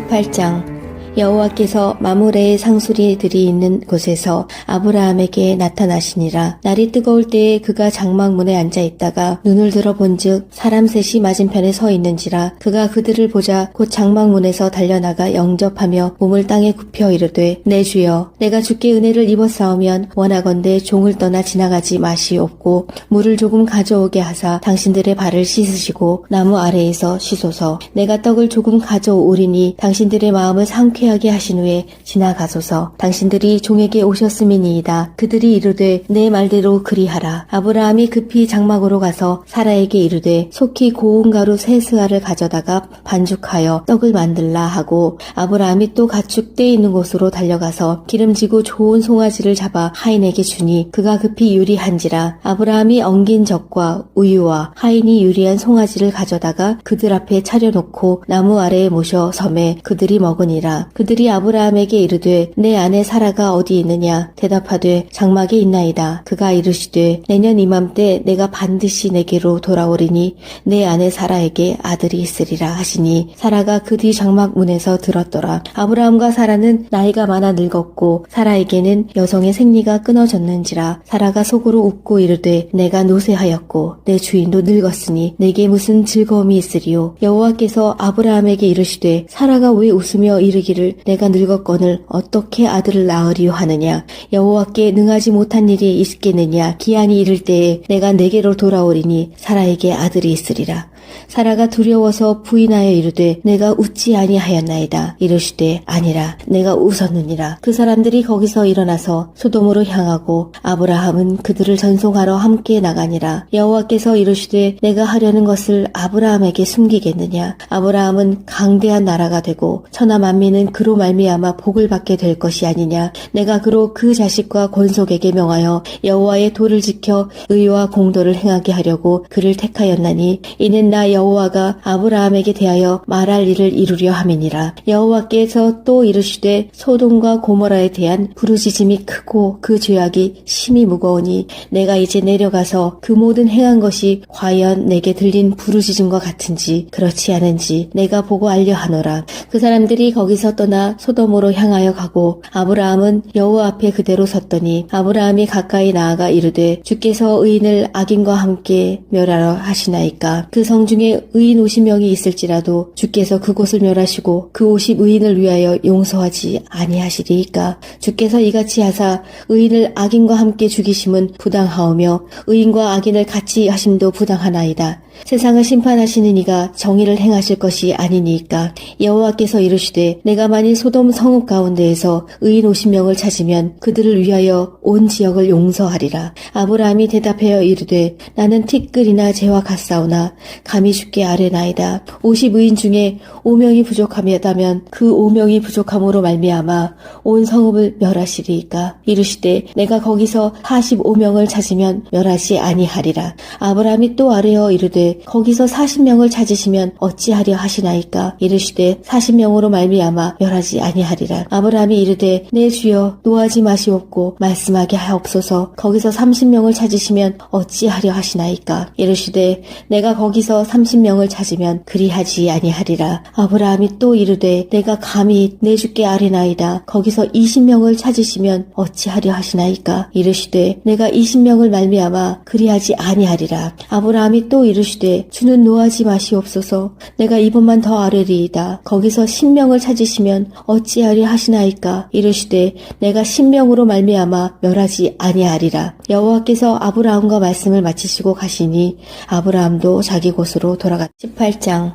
18장 여호와께서 마므레의 상수리들이 있는 곳에서 아브라함에게 나타나시니라. 날이 뜨거울 때에 그가 장막문에 앉아 있다가 눈을 들어 본즉 사람 셋이 맞은편에 서 있는지라. 그가 그들을 보자 곧 장막문에서 달려나가 영접하며 몸을 땅에 굽혀 이르되 내 주여 내가 주께 은혜를 입었사오면 원하건대 종을 떠나 지나가지 마시옵고 물을 조금 가져오게 하사 당신들의 발을 씻으시고 나무 아래에서 쉬소서. 내가 떡을 조금 가져오리니 당신들의 마음을 상쾌하게 하신 후에 지나가소서. 당신들이 종에게 오셨음이니이다. 그들이 이르되 내 말대로 그리하라. 아브라함이 급히 장막으로 가서 사라에게 이르되 속히 고운 가루 세 스아를 가져다가 반죽하여 떡을 만들라 하고 아브라함이 또 가축 떼 있는 곳으로 달려가서 기름지고 좋은 송아지를 잡아 하인에게 주니 그가 급히 유리한지라. 아브라함이 엉긴 젖과 우유와 하인이 유리한 송아지를 가져다가 그들 앞에 차려놓고 나무 아래에 모셔 섬에 그들이 먹으니라. 그들이 아브라함에게 이르되 내 아내 사라가 어디 있느냐? 대답하되 장막에 있나이다. 그가 이르시되 내년 이맘때 내가 반드시 내게로 돌아오리니 내 아내 사라에게 아들이 있으리라 하시니 사라가 그 뒤 장막 문에서 들었더라. 아브라함과 사라는 나이가 많아 늙었고 사라에게는 여성의 생리가 끊어졌는지라. 사라가 속으로 웃고 이르되 내가 노쇠하였고 내 주인도 늙었으니 내게 무슨 즐거움이 있으리요? 여호와께서 아브라함에게 이르시되 사라가 왜 웃으며 이르기를 내가 늙었거늘 어떻게 아들을 낳으리요 하느냐? 여호와께 능하지 못한 일이 있겠느냐? 기한이 이를 때에 내가 내게로 돌아오리니 사라에게 아들이 있으리라. 사라가 두려워서 부인하여 이르되 내가 웃지 아니하였나이다. 이르시되 아니라 내가 웃었느니라. 그 사람들이 거기서 일어나서 소돔으로 향하고 아브라함은 그들을 전송하러 함께 나가니라. 여호와께서 이르시되 내가 하려는 것을 아브라함에게 숨기겠느냐? 아브라함은 강대한 나라가 되고 천하 만민은 그로 말미암아 복을 받게 될 것이 아니냐? 내가 그로 그 자식과 권속에게 명하여 여호와의 도를 지켜 의와 공도를 행하게 하려고 그를 택하였나니 이는 나 여호와가 아브라함에게 대하여 말할 일을 이루려 함이니라. 여호와께서 또 이르시되 소돔과 고모라에 대한 부르짖음이 크고 그 죄악이 심히 무거우니 내가 이제 내려가서 그 모든 행한 것이 과연 내게 들린 부르짖음과 같은지 그렇지 않은지 내가 보고 알려 하노라. 그 사람들이 거기서 떠나 소돔으로 향하여 가고 아브라함은 여호와 앞에 그대로 섰더니 아브라함이 가까이 나아가 이르되 주께서 의인을 악인과 함께 멸하러 하시나이까? 그 성 중에 의인 50명이 있을지라도 주께서 그곳을 멸하시고 그 50 의인을 위하여 용서하지 아니하시리이까? 주께서 이같이 하사 의인을 악인과 함께 죽이심은 부당하오며 의인과 악인을 같이 하심도 부당하나이다. 세상을 심판하시는 이가 정의를 행하실 것이 아니니까. 여호와께서 이르시되 내가 만일 소돔 성읍 가운데에서 의인 50명을 찾으면 그들을 위하여 온 지역을 용서하리라. 아브라함이 대답하여 이르되 나는 티끌이나 재와 같사오나 감히 주께 아뢰나이다. 50 의인 중에 5명이 부족하다면 그 5명이 부족함으로 말미암아 온 성읍을 멸하시리이까? 이르시되 내가 거기서 45명을 찾으면 멸하지 아니하리라. 아브라함이 또 아뢰어 이르되 거기서 40명을 찾으시면 어찌하려 하시나이까? 이르시되 40명으로 말미암아 멸하지 아니하리라. 아브라함이 이르되 내 주여 노하지 마시옵고 말씀하게 하옵소서. 거기서 30명을 찾으시면 어찌하려 하시나이까? 이르시되 내가 거기서 30명을 찾으면 그리하지 아니하리라. 아브라함이 또 이르되 내가 감히 내 주께 아뢰나이다. 거기서 20명을 찾으시면 어찌하려 하시나이까? 이르시되 내가 20명을 말미암아 그리하지 아니하리라. 아브라함이 또 이르시되 주는 노하지 마시옵소서. 내가 이번만 더 아뢰리이다. 거기서 10명을 찾으시면 어찌하리 하시나이까? 이르시되 내가 10명으로 말미암아 멸하지 아니하리라. 여호와께서 아브라함과 말씀을 마치시고 가시니 아브라함도 자기 곳으로 돌아갔다. 18장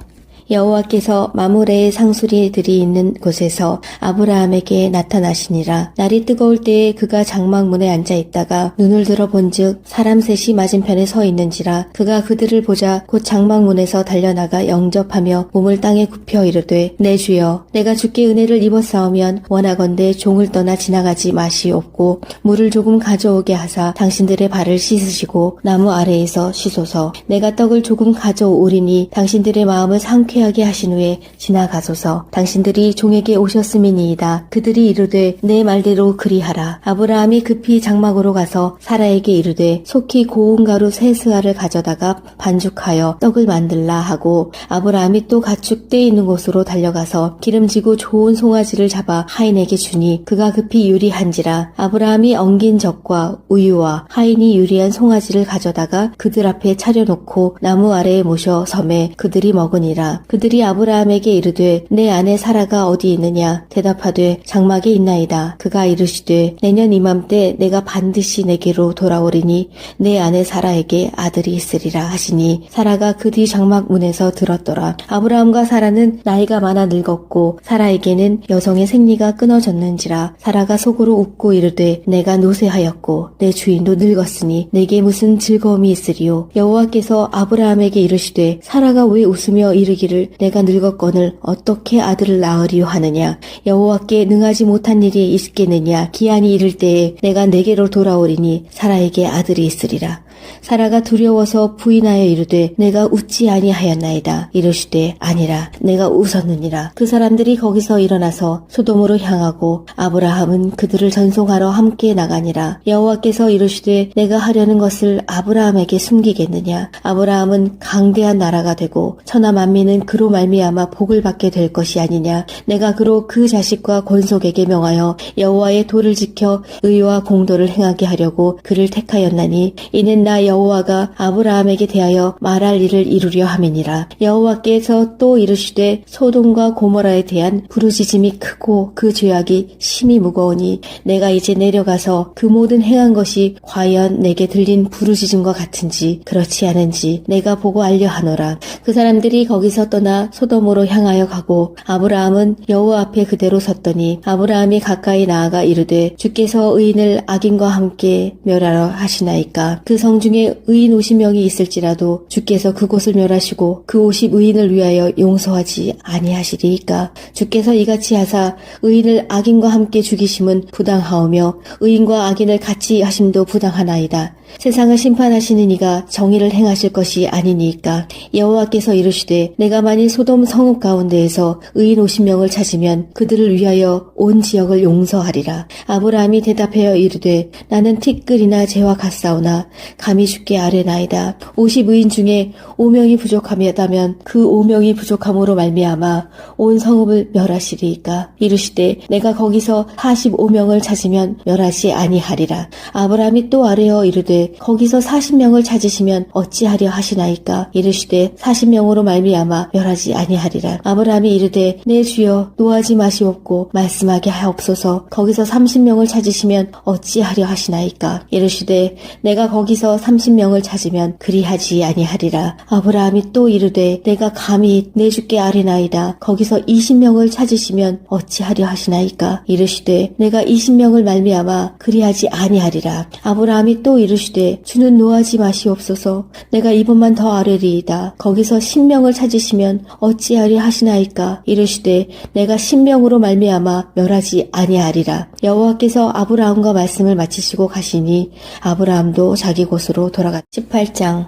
여호와께서 마므레의 상수리들이 있는 곳에서 아브라함에게 나타나시니라. 날이 뜨거울 때에 그가 장막문에 앉아 있다가 눈을 들어 본즉 사람 셋이 맞은편에 서 있는지라. 그가 그들을 보자 곧 장막문에서 달려나가 영접하며 몸을 땅에 굽혀 이르되 내 주여 내가 주께 은혜를 입었사오면 원하건대 종을 떠나 지나가지 마시옵고 물을 조금 가져오게 하사 당신들의 발을 씻으시고 나무 아래에서 쉬소서. 내가 떡을 조금 가져오리니 당신들의 마음을 상쾌 상쾌하게 하신 후에 지나가소서. 당신들이 종에게 오셨음이니이다. 그들이 이르되 내 말대로 그리하라. 아브라함이 급히 장막으로 가서 사라에게 이르되 속히 고운 가루 세 스아를 가져다가 반죽하여 떡을 만들라 하고, 아브라함이 또 가축 떼 있는 곳으로 달려가서 기름지고 좋은 송아지를 잡아 하인에게 주니 그가 급히 유리한지라. 아브라함이 엉긴 젖과 우유와 하인이 유리한 송아지를 가져다가 그들 앞에 차려놓고 나무 아래에 모셔 섬에 그들이 먹으니라. 그들이 아브라함에게 이르되 내 아내 사라가 어디 있느냐? 대답하되 장막에 있나이다. 그가 이르시되 내년 이맘때 내가 반드시 내게로 돌아오리니 내 아내 사라에게 아들이 있으리라 하시니, 사라가 그 뒤 장막 문에서 들었더라. 아브라함과 사라는 나이가 많아 늙었고 사라에게는 여성의 생리가 끊어졌는지라. 사라가 속으로 웃고 이르되 내가 노쇠하였고 내 주인도 늙었으니 내게 무슨 즐거움이 있으리요? 여호와께서 아브라함에게 이르시되 사라가 왜 웃으며 이르기를 내가 늙었거늘 어떻게 아들을 낳으리요 하느냐? 여호와께 능하지 못한 일이 있겠느냐? 기한이 이를 때에 내가 내게로 돌아오리니 사라에게 아들이 있으리라. 사라가 두려워서 부인하여 이르되 내가 웃지 아니하였나이다. 이르시되 아니라 내가 웃었느니라. 그 사람들이 거기서 일어나서 소돔으로 향하고 아브라함은 그들을 전송하러 함께 나가니라. 여호와께서 이르시되 내가 하려는 것을 아브라함에게 숨기겠느냐? 아브라함은 강대한 나라가 되고 천하 만민은 그로 말미암아 복을 받게 될 것이 아니냐? 내가 그로 그 자식과 권속에게 명하여 여호와의 도를 지켜 의와 공도를 행하게 하려고 그를 택하였나니 이는 나 여호와가 아브라함에게 대하여 말할 일을 이루려 함이니라. 여호와께서 또 이르시되 소돔과 고모라에 대한 부르짖음이 크고 그 죄악이 심히 무거우니 내가 이제 내려가서 그 모든 행한 것이 과연 내게 들린 부르짖음과 같은지 그렇지 않은지 내가 보고 알려 하노라. 그 사람들이 거기서 떠나 소돔으로 향하여 가고 아브라함은 여호와 앞에 그대로 섰더니 아브라함이 가까이 나아가 이르되 주께서 의인을 악인과 함께 멸하러 하시나이까? 그 성 중에 의인 50명이 있을지라도 주께서 그곳을 멸하시고 그 50의인을 위하여 용서하지 아니하시리이까? 주께서 이같이 하사 의인을 악인과 함께 죽이심은 부당하오며 의인과 악인을 같이 하심도 부당하나이다. 세상을 심판하시는 이가 정의를 행하실 것이 아니니까. 여호와께서 이르시되 내가 만일 소돔 성읍 가운데에서 의인 50명을 찾으면 그들을 위하여 온 지역을 용서하리라. 아브라함이 대답하여 이르되 나는 티끌이나 재와 같사오나 감히 주께 아뢰나이다. 50의인 중에 5명이 부족하다면 그 5명이 부족함으로 말미암아 온 성읍을 멸하시리이까? 이르시되 내가 거기서 45명을 찾으면 멸하지 아니하리라. 아브라함이 또 아뢰어 이르되 거기서 40명을 찾으시면 어찌하려 하시나이까? 이르시되 40명으로 말미암아 멸하지 아니하리라. 아브라함이 이르되 내 주여 노하지 마시옵고 말씀하게 하옵소서. 거기서 30명을 찾으시면 어찌하려 하시나이까? 이르시되 내가 거기서 30명을 찾으면 그리하지 아니하리라. 아브라함이 또 이르되 내가 감히 내 주께 아뢰나이다. 거기서 20명을 찾으시면 어찌하려 하시나이까? 이르시되 내가 20명을 말미암아 그리하지 아니하리라. 아브라함이 또 이르시되 주는 노하지 마시옵소서. 내가 이번만 더 아뢰리이다. 거기서 10명을 찾으시면 어찌하려 하시나이까? 이르시되 내가 10명으로 말미암아 멸하지 아니하리라. 여호와께서 아브라함과 말씀을 마치시고 가시니 아브라함도 자기 곳으로 돌아갔다. 18장.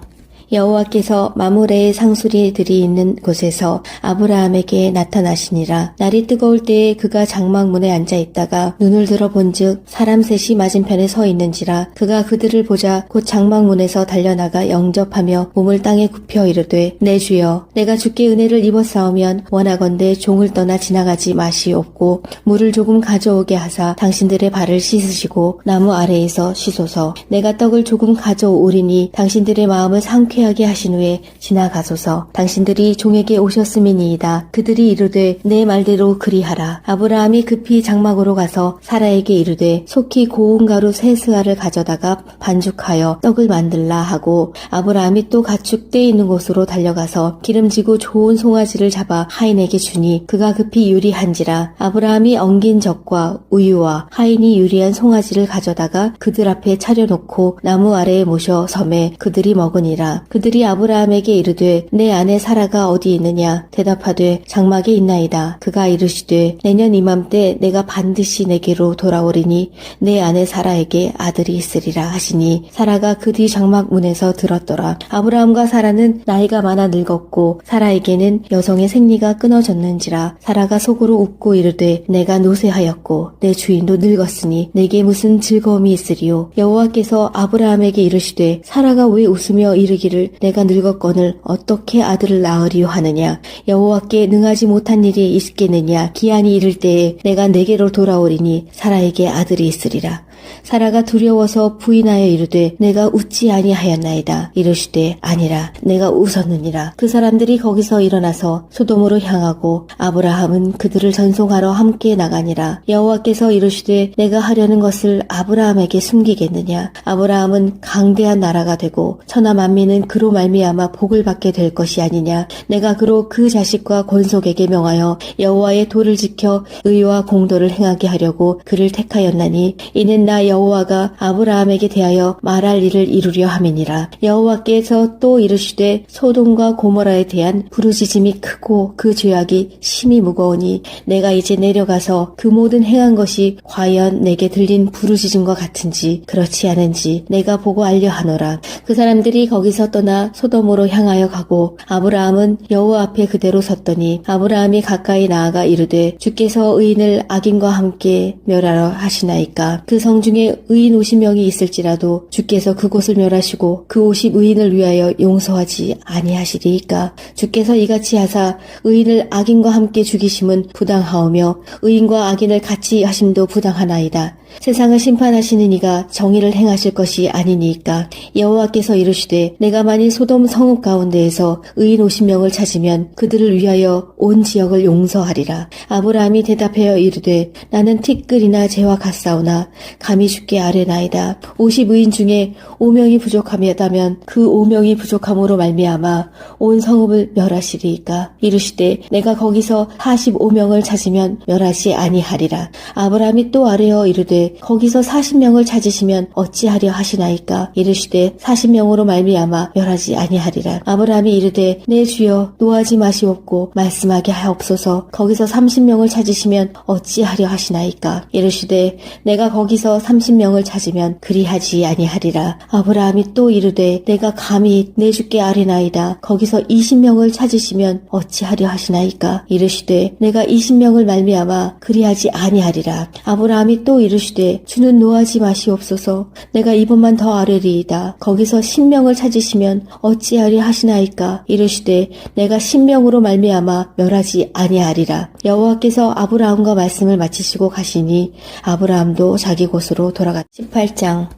여호와께서 마므레의 상수리들이 있는 곳에서 아브라함에게 나타나시니라. 날이 뜨거울 때에 그가 장막문에 앉아 있다가 눈을 들어 본즉 사람 셋이 맞은편에 서 있는지라. 그가 그들을 보자 곧 장막문에서 달려나가 영접하며 몸을 땅에 굽혀 이르되 내 주여 내가 주께 은혜를 입었사오면 원하건대 종을 떠나 지나가지 마시옵고 물을 조금 가져오게 하사 당신들의 발을 씻으시고 나무 아래에서 쉬소서. 내가 떡을 조금 가져오리니 당신들의 마음을 상쾌하게 하신 후에 지나가소서. 당신들이 종에게 오셨음이니이다. 그들이 이르되 내 말대로 그리하라. 아브라함이 급히 장막으로 가서 사라에게 이르되 속히 고운 가루 세 스아를 가져다가 반죽하여 떡을 만들라 하고, 아브라함이 또 가축 떼 있는 곳으로 달려가서 기름지고 좋은 송아지를 잡아 하인에게 주니 그가 급히 유리한지라. 아브라함이 엉긴 젖과 우유와 하인이 유리한 송아지를 가져다가 그들 앞에 차려놓고 나무 아래에 모셔 섬에 그들이 먹으니라. 그들이 아브라함에게 이르되 내 아내 사라가 어디 있느냐? 대답하되 장막에 있나이다. 그가 이르시되 내년 이맘때 내가 반드시 내게로 돌아오리니 내 아내 사라에게 아들이 있으리라 하시니 사라가 그 뒤 장막 문에서 들었더라. 아브라함과 사라는 나이가 많아 늙었고 사라에게는 여성의 생리가 끊어졌는지라. 사라가 속으로 웃고 이르되 내가 노쇠하였고 내 주인도 늙었으니 내게 무슨 즐거움이 있으리요. 여호와께서 아브라함에게 이르시되 사라가 왜 웃으며 이르기를 내가 늙었거늘 어떻게 아들을 낳으리요 하느냐. 여호와께 능하지 못한 일이 있겠느냐. 기한이 이를 때에 내가 내게로 돌아오리니 사라에게 아들이 있으리라. 사라가 두려워서 부인하여 이르되 내가 웃지 아니하였나이다. 이르시되 아니라 내가 웃었느니라. 그 사람들이 거기서 일어나서 소돔으로 향하고 아브라함은 그들을 전송하러 함께 나가니라. 여호와께서 이르시되 내가 하려는 것을 아브라함에게 숨기겠느냐. 아브라함은 강대한 나라가 되고 천하 만민은 그로 말미암아 복을 받게 될 것이 아니냐. 내가 그로 그 자식과 권속에게 명하여 여호와의 도를 지켜 의와 공도를 행하게 하려고 그를 택하였나니 이는 나 여호와가 아브라함에게 대하여 말할 일을 이루려 함이니라. 여호와께서 또 이르시되 소돔과 고모라에 대한 부르짖음이 크고 그 죄악이 심히 무거우니 내가 이제 내려가서 그 모든 행한 것이 과연 내게 들린 부르짖음과 같은지 그렇지 않은지 내가 보고 알려 하노라. 그 사람들이 거기서 떠나 소돔으로 향하여 가고 아브라함은 여호와 앞에 그대로 섰더니 아브라함이 가까이 나아가 이르되 주께서 의인을 악인과 함께 멸하러 하시나이까. 그 성 중에 의인 50명이 있을지라도 주께서 그곳을 멸하시고 그 50 의인을 위하여 용서하지 아니하시리이까. 주께서 이같이 하사 의인을 악인과 함께 죽이심은 부당하오며 의인과 악인을 같이 하심도 부당하나이다. 세상을 심판하시는 이가 정의를 행하실 것이 아니니까. 여호와께서 이르시되 내가 만일 소돔 성읍 가운데에서 의인 50명을 찾으면 그들을 위하여 온 지역을 용서하리라. 아브라함이 대답하여 이르되 나는 티끌이나 재와 같사오나 감히 주께 아뢰나이다. 50 의인 중에 5명이 부족하다면 그 5명이 부족함으로 말미암아 온 성읍을 멸하시리이까. 이르시되 내가 거기서 45명을 찾으면 멸하지 아니하리라. 아브라함이 또 아뢰어 이르되 거기서 40명을 찾으시면 어찌하려 하시나이까. 이르시되 40명으로 말미암아 멸하지 아니하리라. 아브라함이 이르되 내 주여 노하지 마시옵고 말씀하게 하옵소서. 거기서 30명을 찾으시면 어찌하려 하시나이까. 이르시되 내가 거기서 30명을 찾으면 그리하지 아니하리라. 아브라함이 또 이르되 내가 감히 내 주께 아뢰나이다. 거기서 20명을 찾으시면 어찌하려 하시나이까. 이르시되 내가 20명을 말미암아 그리하지 아니하리라. 아브라함이 또 이르시되 주는 노하지 마시옵소서. 내가 이번만 더 아뢰리이다. 거기서 10명을 찾으시면 어찌하리 하시나이까. 이르시되 내가 10명으로 말미암아 멸하지 아니하리라. 여호와께서 아브라함과 말씀을 마치시고 가시니 아브라함도 자기 곳으로 돌아갔다. 18장.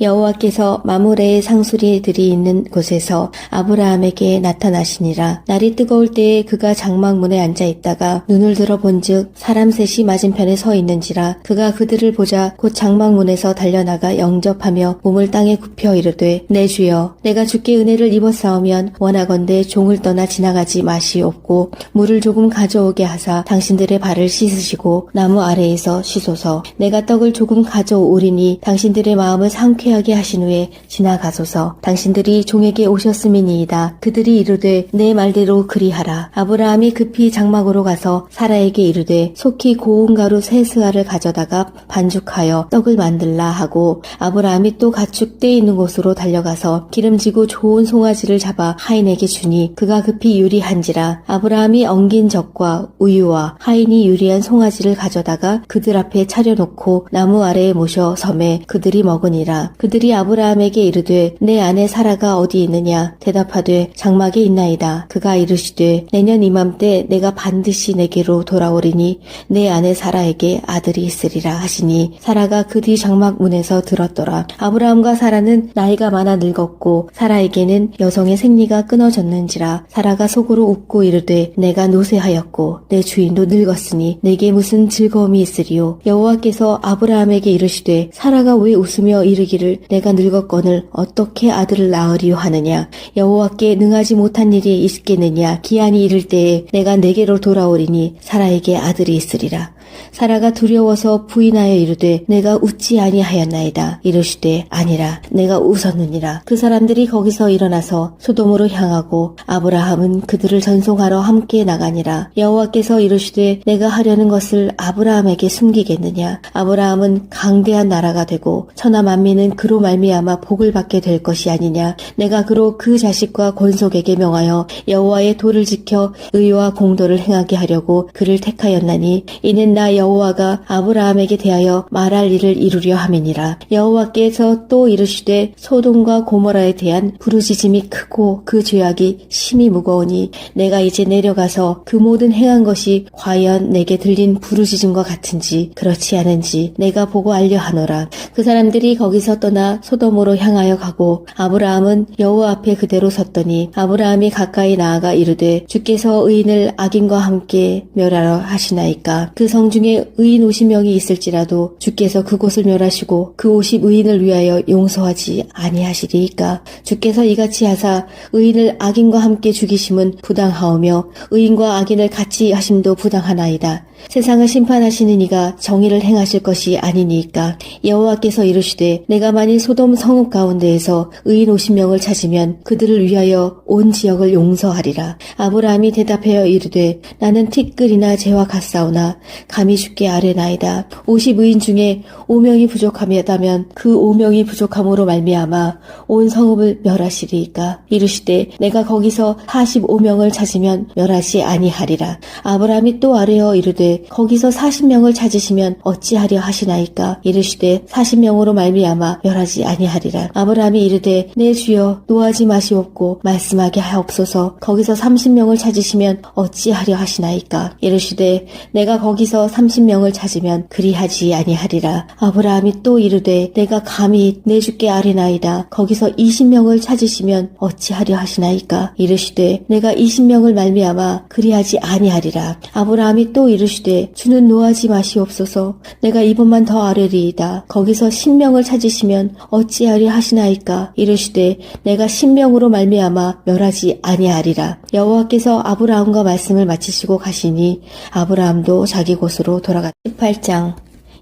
여호와께서 마므레의 상수리들이 있는 곳에서 아브라함에게 나타나시니라. 날이 뜨거울 때에 그가 장막문에 앉아 있다가 눈을 들어본즉 사람 셋이 맞은편에 서 있는지라. 그가 그들을 보자 곧 장막문에서 달려나가 영접하며 몸을 땅에 굽혀 이르되 내 주여 내가 주께 은혜를 입었사오면 원하건대 종을 떠나 지나가지 마시옵고 물을 조금 가져오게 하사 당신들의 발을 씻으시고 나무 아래에서 쉬소서. 내가 떡을 조금 가져오리니 당신들의 마음을 상쾌하게 하신 후에 지나가소서. 당신들이 종에게 오셨음이니이다. 그들이 이르되 내 말대로 그리하라. 아브라함이 급히 장막으로 가서 사라에게 이르되 속히 고운 가루 세 스아를 가져다가 반죽하여 떡을 만들라 하고 아브라함이 또 가축 떼 있는 곳으로 달려가서 기름지고 좋은 송아지를 잡아 하인에게 주니 그가 급히 요리한지라. 아브라함이 엉긴 젖과 우유와 하인이 요리한 송아지를 가져다가 그들 앞에 차려놓고 나무 아래에 모셔 섬에 그들이 먹으니라. 그들이 아브라함에게 이르되 내 아내 사라가 어디 있느냐. 대답하되 장막에 있나이다. 그가 이르시되 내년 이맘때 내가 반드시 내게로 돌아오리니 내 아내 사라에게 아들이 있으리라 하시니 사라가 그 뒤 장막 문에서 들었더라. 아브라함과 사라는 나이가 많아 늙었고 사라에게는 여성의 생리가 끊어졌는지라. 사라가 속으로 웃고 이르되 내가 노쇠하였고 내 주인도 늙었으니 내게 무슨 즐거움이 있으리요. 여호와께서 아브라함에게 이르시되 사라가 왜 웃으며 이르기를 내가 늙었거늘 어떻게 아들을 낳으리요 하느냐. 여호와께 능하지 못한 일이 있겠느냐. 기한이 이를 때에 내가 내게로 돌아오리니 사라에게 아들이 있으리라. 사라가 두려워서 부인하여 이르되 내가 웃지 아니하였나이다. 이르시되 아니라 내가 웃었느니라. 그 사람들이 거기서 일어나서 소돔으로 향하고 아브라함은 그들을 전송하러 함께 나가니라. 여호와께서 이르시되 내가 하려는 것을 아브라함에게 숨기겠느냐. 아브라함은 강대한 나라가 되고 천하 만민은 그로 말미암아 복을 받게 될 것이 아니냐. 내가 그로 그 자식과 권속에게 명하여 여호와의 도를 지켜 의와 공도를 행하게 하려고 그를 택하였나니 이는 나 여호와가 아브라함에게 대하여 말할 일을 이루려 함이니라. 여호와께서 또 이르시되 소돔과 고모라에 대한 부르짖음이 크고 그 죄악이 심히 무거우니 내가 이제 내려가서 그 모든 행한 것이 과연 내게 들린 부르짖음과 같은지 그렇지 않은지 내가 보고 알려 하노라. 그 사람들이 거기서 떠나 소돔으로 향하여 가고 아브라함은 여호와 앞에 그대로 섰더니 아브라함이 가까이 나아가 이르되 주께서 의인을 악인과 함께 멸하러 하시나이까. 그 성 중에 의인 50명이 있을지라도 주께서 그곳을 멸하시고 그 50 의인을 위하여 용서하지 아니하시리이까. 주께서 이같이 하사 의인을 악인과 함께 죽이심은 부당하오며 의인과 악인을 같이 하심도 부당하나이다. 세상을 심판하시는 이가 정의를 행하실 것이 아니니까. 여호와께서 이르시되 내가 만일 소돔 성읍 가운데에서 의인 50명을 찾으면 그들을 위하여 온 지역을 용서하리라. 아브라함이 대답하여 이르되 나는 티끌이나 재와 같사오나 감히 주께 아뢰나이다. 50 의인 중에 5명이 부족하다면 그 5명이 부족함으로 말미암아 온 성읍을 멸하시리이까. 이르시되 내가 거기서 45명을 찾으면 멸하지 아니하리라. 아브라함이 또 아뢰어 이르되 거기서 40명을 찾으시면 어찌하려 하시나이까. 이르시되 40명으로 말미암아 멸하지 아니하리라. 아브라함이 이르되 내 주여 노하지 마시옵고 말씀하게 하옵소서. 거기서 30명을 찾으시면 어찌하려 하시나이까. 이르시되 내가 거기서 30명을 찾으면 그리하지 아니하리라. 아브라함이 또 이르되 내가 감히 내 주께 아뢰나이다. 거기서 20명을 찾으시면 어찌하려 하시나이까. 이르시되 내가 20명을 말미암아 그리하지 아니하리라. 아브라함이 또 이르시되 주는 노하지 마시옵소서. 내가 이번만 더 아뢰리이다. 거기서 10명을 찾으시면 어찌하려 하시나이까. 이르시되 내가 10명으로 말미암아 멸하지 아니하리라. 여호와께서 아브라함과 말씀을 마치시고 가시니 아브라함도 자기 곳으로 돌아갔다. 18장.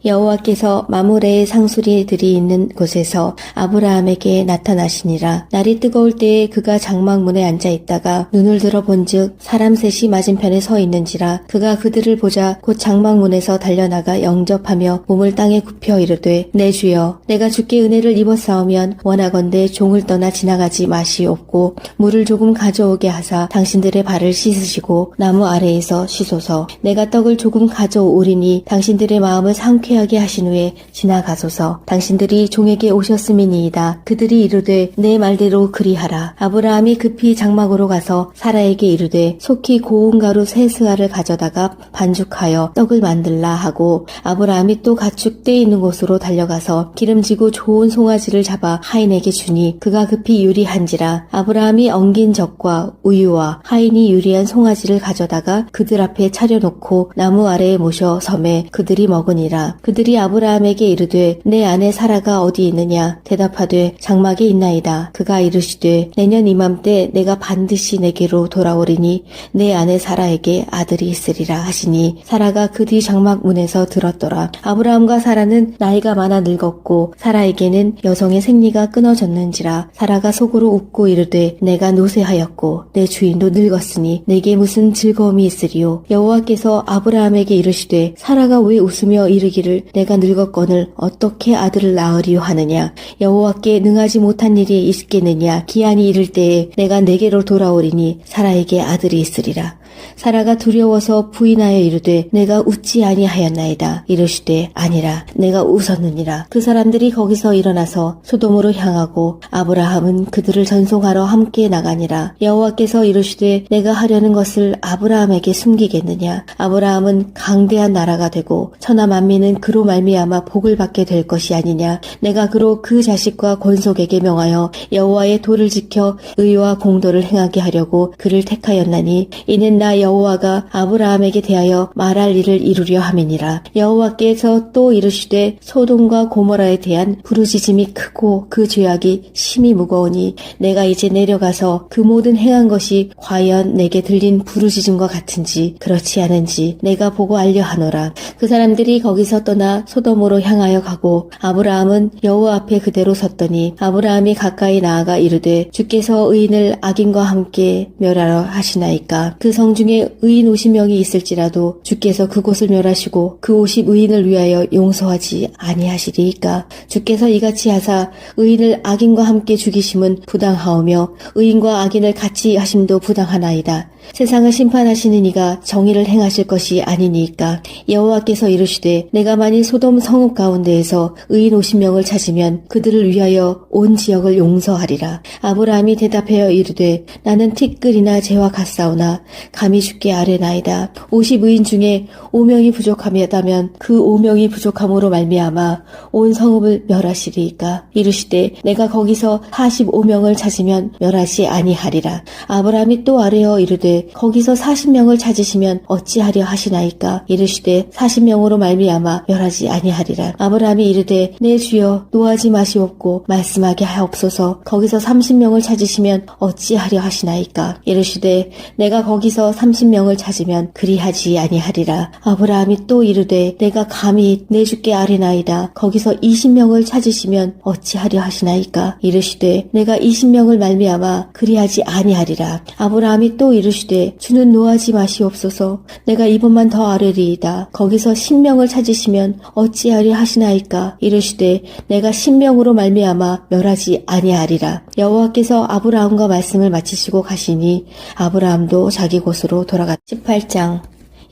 여호와께서 마므레의 상수리들이 있는 곳에서 아브라함에게 나타나시니라. 날이 뜨거울 때에 그가 장막문에 앉아 있다가 눈을 들어 본즉 사람 셋이 맞은편에 서 있는지라. 그가 그들을 보자 곧 장막문에서 달려나가 영접하며 몸을 땅에 굽혀 이르되 내 주여 내가 주께 은혜를 입었사오면 원하건대 종을 떠나 지나가지 마시옵고 물을 조금 가져오게 하사 당신들의 발을 씻으시고 나무 아래에서 쉬소서. 내가 떡을 조금 가져오리니 당신들의 마음을 상쾌하게 하신 후에 지나가소서. 당신들이 종에게 오셨음이니이다. 그들이 이르되 내 말대로 그리하라. 아브라함이 급히 장막으로 가서 사라에게 이르되 속히 고운 가루 세 스아를 가져다가 반죽하여 떡을 만들라 하고 아브라함이 또 가축 떼 있는 곳으로 달려가서 기름지고 좋은 송아지를 잡아 하인에게 주니 그가 급히 요리한지라. 아브라함이 엉긴 젖과 우유와 하인이 요리한 송아지를 가져다가 그들 앞에 차려놓고 나무 아래에 모셔 섬에 그들이 먹으니라. 그들이 아브라함에게 이르되 내 아내 사라가 어디 있느냐. 대답하되 장막에 있나이다. 그가 이르시되 내년 이맘때 내가 반드시 내게로 돌아오리니 내 아내 사라에게 아들이 있으리라 하시니 사라가 그 뒤 장막 문에서 들었더라. 아브라함과 사라는 나이가 많아 늙었고 사라에게는 여성의 생리가 끊어졌는지라. 사라가 속으로 웃고 이르되 내가 노쇠하였고 내 주인도 늙었으니 내게 무슨 즐거움이 있으리요. 여호와께서 아브라함에게 이르시되 사라가 왜 웃으며 이르기를 내가 늙었거늘 어떻게 아들을 낳으리요 하느냐. 여호와께 능하지 못한 일이 있겠느냐. 기한이 이를 때에 내가 내게로 돌아오리니 사라에게 아들이 있으리라. 사라가 두려워서 부인하여 이르되 내가 웃지 아니하였나이다. 이르시되 아니라 내가 웃었느니라. 그 사람들이 거기서 일어나서 소돔으로 향하고 아브라함은 그들을 전송하러 함께 나가니라. 여호와께서 이르시되 내가 하려는 것을 아브라함에게 숨기겠느냐. 아브라함은 강대한 나라가 되고 천하 만민은 그로 말미암아 복을 받게 될 것이 아니냐. 내가 그로 그 자식과 권속에게 명하여 여호와의 도를 지켜 의와 공도를 행하게 하려고 그를 택하였나니 이는 나 나 여호와가 아브라함에게 대하여 말할 일을 이루려 함이니라. 여호와께서 또 이르시되 소돔과 고모라에 대한 부르짖음이 크고 그 죄악이 심히 무거우니 내가 이제 내려가서 그 모든 행한 것이 과연 내게 들린 부르짖음과 같은지 그렇지 않은지 내가 보고 알려 하노라. 그 사람들이 거기서 떠나 소돔으로 향하여 가고 아브라함은 여호와 앞에 그대로 섰더니 아브라함이 가까이 나아가 이르되 주께서 의인을 악인과 함께 멸하러 하시나이까. 그 성 중에 의인 50명이 있을지라도 주께서 그곳을 멸하시고 그 50 의인을 위하여 용서하지 아니하시리이까. 주께서 이같이 하사 의인을 악인과 함께 죽이심은 부당하오며 의인과 악인을 같이 하심도 부당하나이다. 세상을 심판하시는 이가 정의를 행하실 것이 아니니까. 여호와께서 이르시되 내가 만일 소돔 성읍 가운데에서 의인 50명을 찾으면 그들을 위하여 온 지역을 용서하리라. 아브라함이 대답하여 이르되 나는 티끌이나 재와 같사오나 감히 주께 아뢰나이다. 50 의인 중에 5명이 부족하다면 그 5명이 부족함으로 말미암아 온 성읍을 멸하시리이까. 이르시되 내가 거기서 45명을 찾으면 멸하지 아니하리라. 아브라함이 또 아뢰어 이르되 거기서 40명을 찾으시면 어찌하려 하시나이까. 이르시되 40명으로 말미암아 멸하지 아니하리라. 아브라함이 이르되 내 주여 노하지 마시옵고 말씀하게 하옵소서. 거기서 30명을 찾으시면 어찌하려 하시나이까. 이르시되 내가 거기서 30명을 찾으면 그리하지 아니하리라. 아브라함이 또 이르되 내가 감히 내 주께 아뢰나이다. 거기서 20명을 찾으시면 어찌하려 하시나이까. 이르시되 내가 20명을 말미암아 그리하지 아니하리라. 아브라함이 또 이르시되 주는 노하지 마시옵소서. 내가 이번만 더 아뢰리이다. 거기서 10명을 찾으시면 어찌하려 하시나이까. 이르시되 내가 10명으로 말미암아 멸하지 아니하리라. 여호와께서 아브라함과 말씀을 마치시고 가시니 아브라함도 자기 곳으로 돌아갔다. 18장.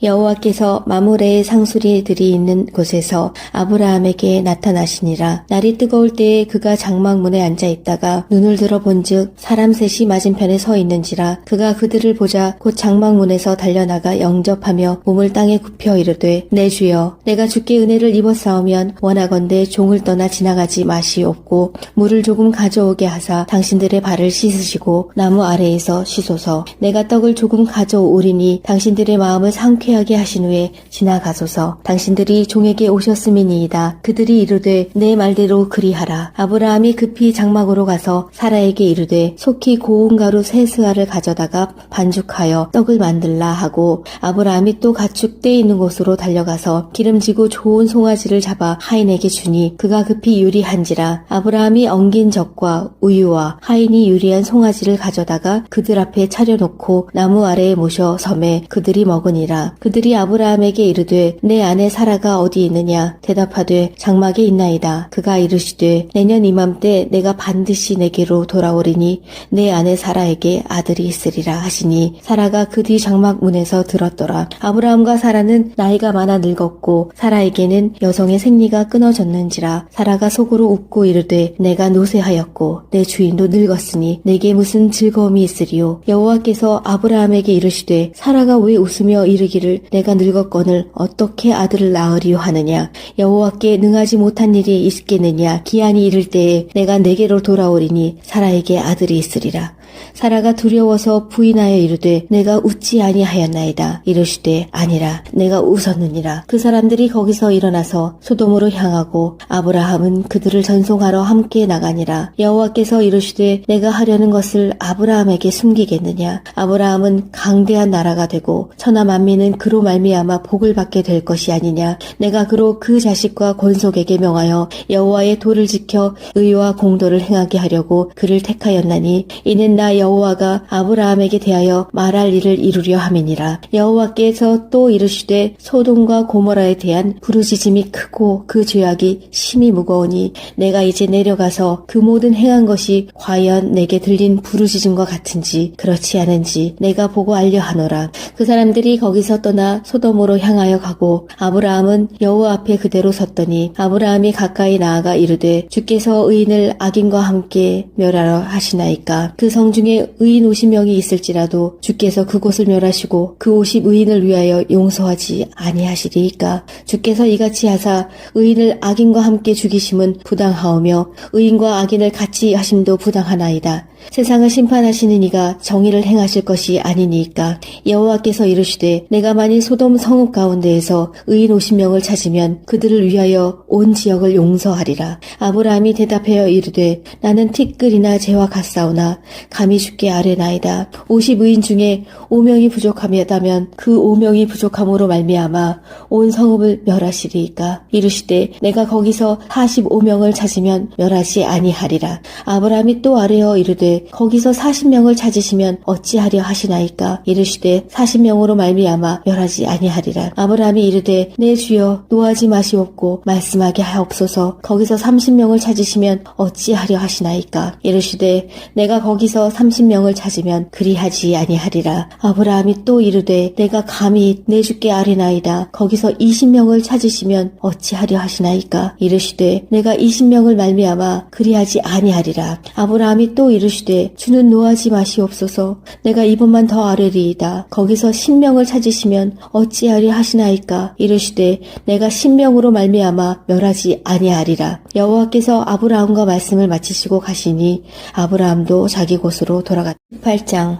여호와께서 마므레의 상수리들이 있는 곳에서 아브라함에게 나타나시니라. 날이 뜨거울 때에 그가 장막문에 앉아 있다가 눈을 들어 본즉 사람 셋이 맞은편에 서 있는지라. 그가 그들을 보자 곧 장막문에서 달려나가 영접하며 몸을 땅에 굽혀 이르되 내 주여 내가 주께 은혜를 입었사오면 원하건대 종을 떠나 지나가지 마시옵고 물을 조금 가져오게 하사 당신들의 발을 씻으시고 나무 아래에서 쉬소서. 내가 떡을 조금 가져오리니 당신들의 마음을 상쾌하게 하신 후에 지나가소서. 당신들이 종에게 오셨음이니이다. 그들이 이르되 내 말대로 그리하라. 아브라함이 급히 장막으로 가서 사라에게 이르되 속히 고운 가루 세 스아를 가져다가 반죽하여 떡을 만들라 하고 아브라함이 또 가축 떼 있는 곳으로 달려가서 기름지고 좋은 송아지를 잡아 하인에게 주니 그가 급히 요리한지라. 아브라함이 엉긴 젖과 우유와 하인이 요리한 송아지를 가져다가 그들 앞에 차려놓고 나무 아래에 모셔 섬에 그들이 먹으니라. 그들이 아브라함에게 이르되 내 아내 사라가 어디 있느냐. 대답하되 장막에 있나이다. 그가 이르시되 내년 이맘때 내가 반드시 내게로 돌아오리니 내 아내 사라에게 아들이 있으리라 하시니 사라가 그 뒤 장막 문에서 들었더라. 아브라함과 사라는 나이가 많아 늙었고 사라에게는 여성의 생리가 끊어졌는지라. 사라가 속으로 웃고 이르되 내가 노쇠하였고 내 주인도 늙었으니 내게 무슨 즐거움이 있으리요. 여호와께서 아브라함에게 이르시되 사라가 왜 웃으며 이르기를 내가 늙었거늘 어떻게 아들을 낳으리요 하느냐. 여호와께 능하지 못한 일이 있겠느냐. 기한이 이를 때에 내가 내게로 돌아오리니 사라에게 아들이 있으리라. 사라가 두려워서 부인하여 이르되 내가 웃지 아니하였나이다. 이르시되 아니라 내가 웃었느니라. 그 사람들이 거기서 일어나서 소돔으로 향하고 아브라함은 그들을 전송하러 함께 나가니라. 여호와께서 이르시되 내가 하려는 것을 아브라함에게 숨기겠느냐. 아브라함은 강대한 나라가 되고 천하 만민은 그로 말미암아 복을 받게 될 것이 아니냐. 내가 그로 그 자식과 권속에게 명하여 여호와의 도를 지켜 의와 공도를 행하게 하려고 그를 택하였나니 이는 나 여호와가 아브라함에게 대하여 말할 일을 이루려 함이니라. 여호와께서 또 이르시되 소돔과 고모라에 대한 부르짖음이 크고 그 죄악이 심히 무거우니 내가 이제 내려가서 그 모든 행한 것이 과연 내게 들린 부르짖음과 같은지 그렇지 않은지 내가 보고 알려 하노라. 그 사람들이 거기서 떠나 소돔으로 향하여 가고 아브라함은 여호와 앞에 그대로 섰더니 아브라함이 가까이 나아가 이르되 주께서 의인을 악인과 함께 멸하러 하시나이까. 그 성 중에 의인 50명이 있을지라도 주께서 그곳을 멸하시고 그 50 의인을 위하여 용서하지 아니하시리이까. 주께서 이같이 하사 의인을 악인과 함께 죽이심은 부당하오며 의인과 악인을 같이 하심도 부당하나이다. 세상을 심판하시는 이가 정의를 행하실 것이 아니니까. 여호와께서 이르시되 내가 만일 소돔 성읍 가운데에서 의인 50명을 찾으면 그들을 위하여 온 지역을 용서하리라. 아브라함이 대답하여 이르되 나는 티끌이나 재와 같사오나 감히 주께 아뢰나이다. 50의인 중에 5명이 부족하다면 그 5명이 부족함으로 말미암아 온 성읍을 멸하시리이까. 이르시되 내가 거기서 45명을 찾으면 멸하지 아니하리라. 아브라함이 또 아뢰어 이르되 거기서 40명을 찾으시면 어찌하려 하시나이까. 이르시되 40명으로 말미암아 멸하지 아니하리라. 아브라함이 이르되 내 주여 노하지 마시옵고 말씀하게 하옵소서. 거기서 30명을 찾으시면 어찌하려 하시나이까. 이르시되 내가 거기서 30명을 찾으면 그리하지 아니하리라. 아브라함이 또 이르되 내가 감히 내 주께 아뢰나이다. 거기서 20명을 찾으시면 어찌하려 하시나이까. 이르시되 내가 20명을 말미암아 그리하지 아니하리라. 아브라함이 또 이르시되 주는 노하지 마시옵소서. 내가 이번만 더 아뢰리이다. 거기서 10명을 찾으시면 어찌하려 하시나이까. 이르시되 내가 10명으로 말미암아 멸하지 아니하리라. 여호와께서 아브라함과 말씀을 마치시고 가시니 아브라함도 자기 곳으로 돌아갔다. 8장.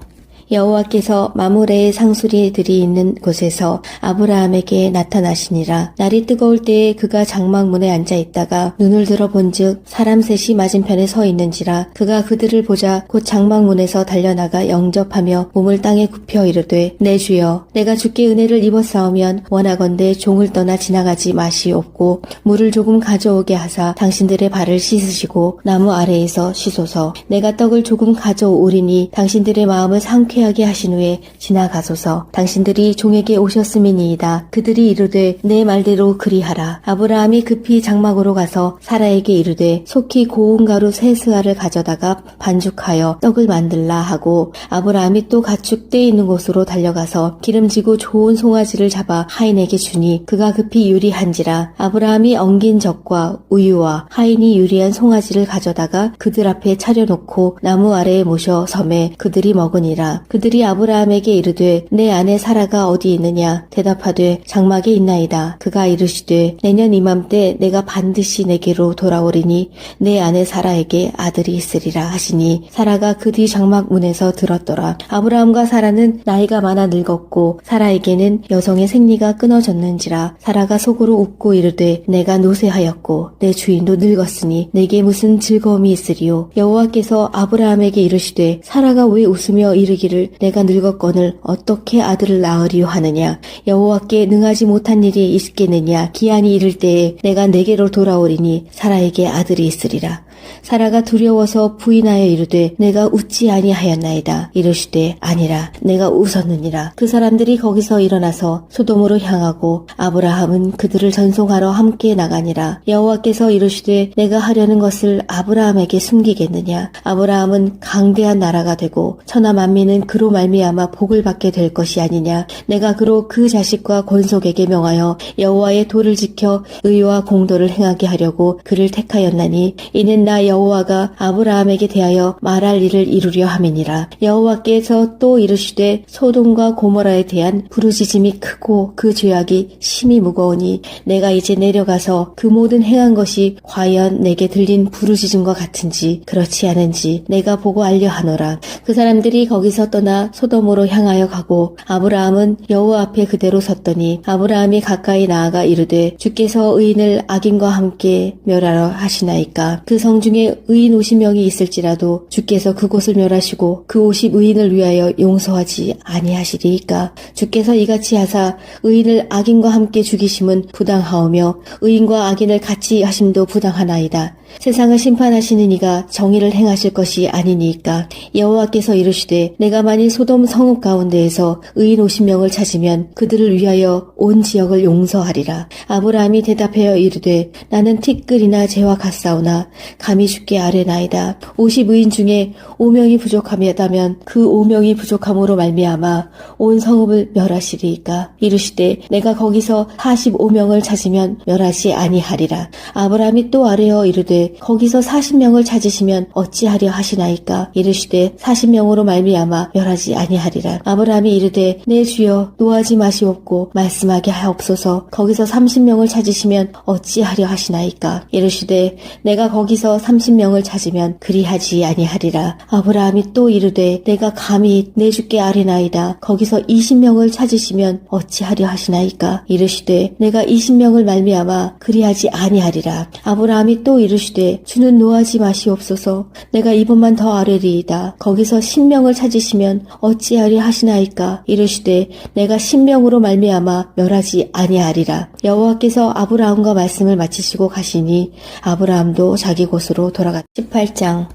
여호와께서 마므레의 상수리들이 있는 곳에서 아브라함에게 나타나시니라. 날이 뜨거울 때에 그가 장막문에 앉아 있다가 눈을 들어 본즉 사람 셋이 맞은편에 서 있는지라. 그가 그들을 보자 곧 장막문에서 달려나가 영접하며 몸을 땅에 굽혀 이르되 내 주여 내가 주께 은혜를 입었사오면 원하건대 종을 떠나 지나가지 마시옵고 물을 조금 가져오게 하사 당신들의 발을 씻으시고 나무 아래에서 쉬소서. 내가 떡을 조금 가져오리니 당신들의 마음을 상쾌하게 하신 후에 지나가소서. 당신들이 종에게 오셨음이니이다. 그들이 이르되 내 말대로 그리하라. 아브라함이 급히 장막으로 가서 사라에게 이르되 속히 고운 가루 세 스아를 가져다가 반죽하여 떡을 만들라 하고 아브라함이 또 가축 떼 있는 곳으로 달려가서 기름지고 좋은 송아지를 잡아 하인에게 주니 그가 급히 요리한지라. 아브라함이 엉긴 젖과 우유와 하인이 요리한 송아지를 가져다가 그들 앞에 차려놓고 나무 아래에 모셔 섬에 그들이 먹으니라. 그들이 아브라함에게 이르되 내 아내 사라가 어디 있느냐. 대답하되 장막에 있나이다. 그가 이르시되 내년 이맘때 내가 반드시 내게로 돌아오리니 내 아내 사라에게 아들이 있으리라 하시니 사라가 그 뒤 장막 문에서 들었더라. 아브라함과 사라는 나이가 많아 늙었고 사라에게는 여성의 생리가 끊어졌는지라. 사라가 속으로 웃고 이르되 내가 노쇠하였고 내 주인도 늙었으니 내게 무슨 즐거움이 있으리요. 여호와께서 아브라함에게 이르시되 사라가 왜 웃으며 이르기를 내가 늙었거늘 어떻게 아들을 낳으리요 하느냐. 여호와께 능하지 못한 일이 있겠느냐. 기한이 이를 때에 내가 내게로 돌아오리니 사라에게 아들이 있으리라. 사라가 두려워서 부인하여 이르되 내가 웃지 아니하였나이다. 이르시되 아니라 내가 웃었느니라. 그 사람들이 거기서 일어나서 소돔으로 향하고 아브라함은 그들을 전송하러 함께 나가니라. 여호와께서 이르시되 내가 하려는 것을 아브라함에게 숨기겠느냐. 아브라함은 강대한 나라가 되고 천하 만민은 그로 말미암아 복을 받게 될 것이 아니냐. 내가 그로 그 자식과 권속에게 명하여 여호와의 도를 지켜 의와 공도를 행하게 하려고 그를 택하였나니 이는 나 여호와가 아브라함에게 대하여 말할 일을 이루려 함이니라. 여호와께서 또 이르시되 소돔과 고모라에 대한 부르짖음이 크고 그 죄악이 심히 무거우니 내가 이제 내려가서 그 모든 행한 것이 과연 내게 들린 부르짖음과 같은지 그렇지 않은지 내가 보고 알려 하노라. 그 사람들이 거기서 떠나 소돔으로 향하여 가고 아브라함은 여호와 앞에 그대로 섰더니 아브라함이 가까이 나아가 이르되 주께서 의인을 악인과 함께 멸하러 하시나이까. 그 성 중에 의인 50명이 있을지라도 주께서 그곳을 멸하시고 그 50의인을 위하여 용서하지 아니하시리이까. 주께서 이같이 하사 의인을 악인과 함께 죽이심은 부당하오며 의인과 악인을 같이 하심도 부당하나이다. 세상을 심판하시는 이가 정의를 행하실 것이 아니니까. 여호와께서 이르시되 내가 만일 소돔 성읍 가운데에서 의인 50명을 찾으면 그들을 위하여 온 지역을 용서하리라. 아브라함이 대답하여 이르되 나는 티끌이나 재와 같사오나 감히 주께 아뢰나이다. 50의인 중에 5명이 부족하다면 그 5명이 부족함으로 말미암아 온 성읍을 멸하시리이까. 이르시되 내가 거기서 45명을 찾으면 멸하지 아니하리라. 아브라함이 또 아뢰어 이르되 거기서 40명을 찾으시면 어찌하려 하시나이까. 이르시되 40명으로 말미암아 멸하지 아니하리라. 아브라함이 이르되 내 주여 노하지 마시옵고 말씀하게 하옵소서. 거기서 30명을 찾으시면 어찌하려 하시나이까. 이르시되 내가 거기서 30명을 찾으면 그리하지 아니하리라. 아브라함이 또 이르되 내가 감히 내 주께 아뢰나이다. 거기서 20명을 찾으시면 어찌하려 하시나이까. 이르시되 내가 20명을 말미암아 그리하지 아니하리라. 아브라함이 또 이르시되 주는 노하지 마시옵소서. 내가 이번만 더 아뢰리이다. 거기서 10명을 찾으시면 어찌하려 하시나이까. 이르시되 내가 10명으로 말미암아 멸하지 아니하리라. 여호와께서 아브라함과 말씀을 마치시고 가시니 아브라함도 자기 곳으로 돌아갔다. 18장.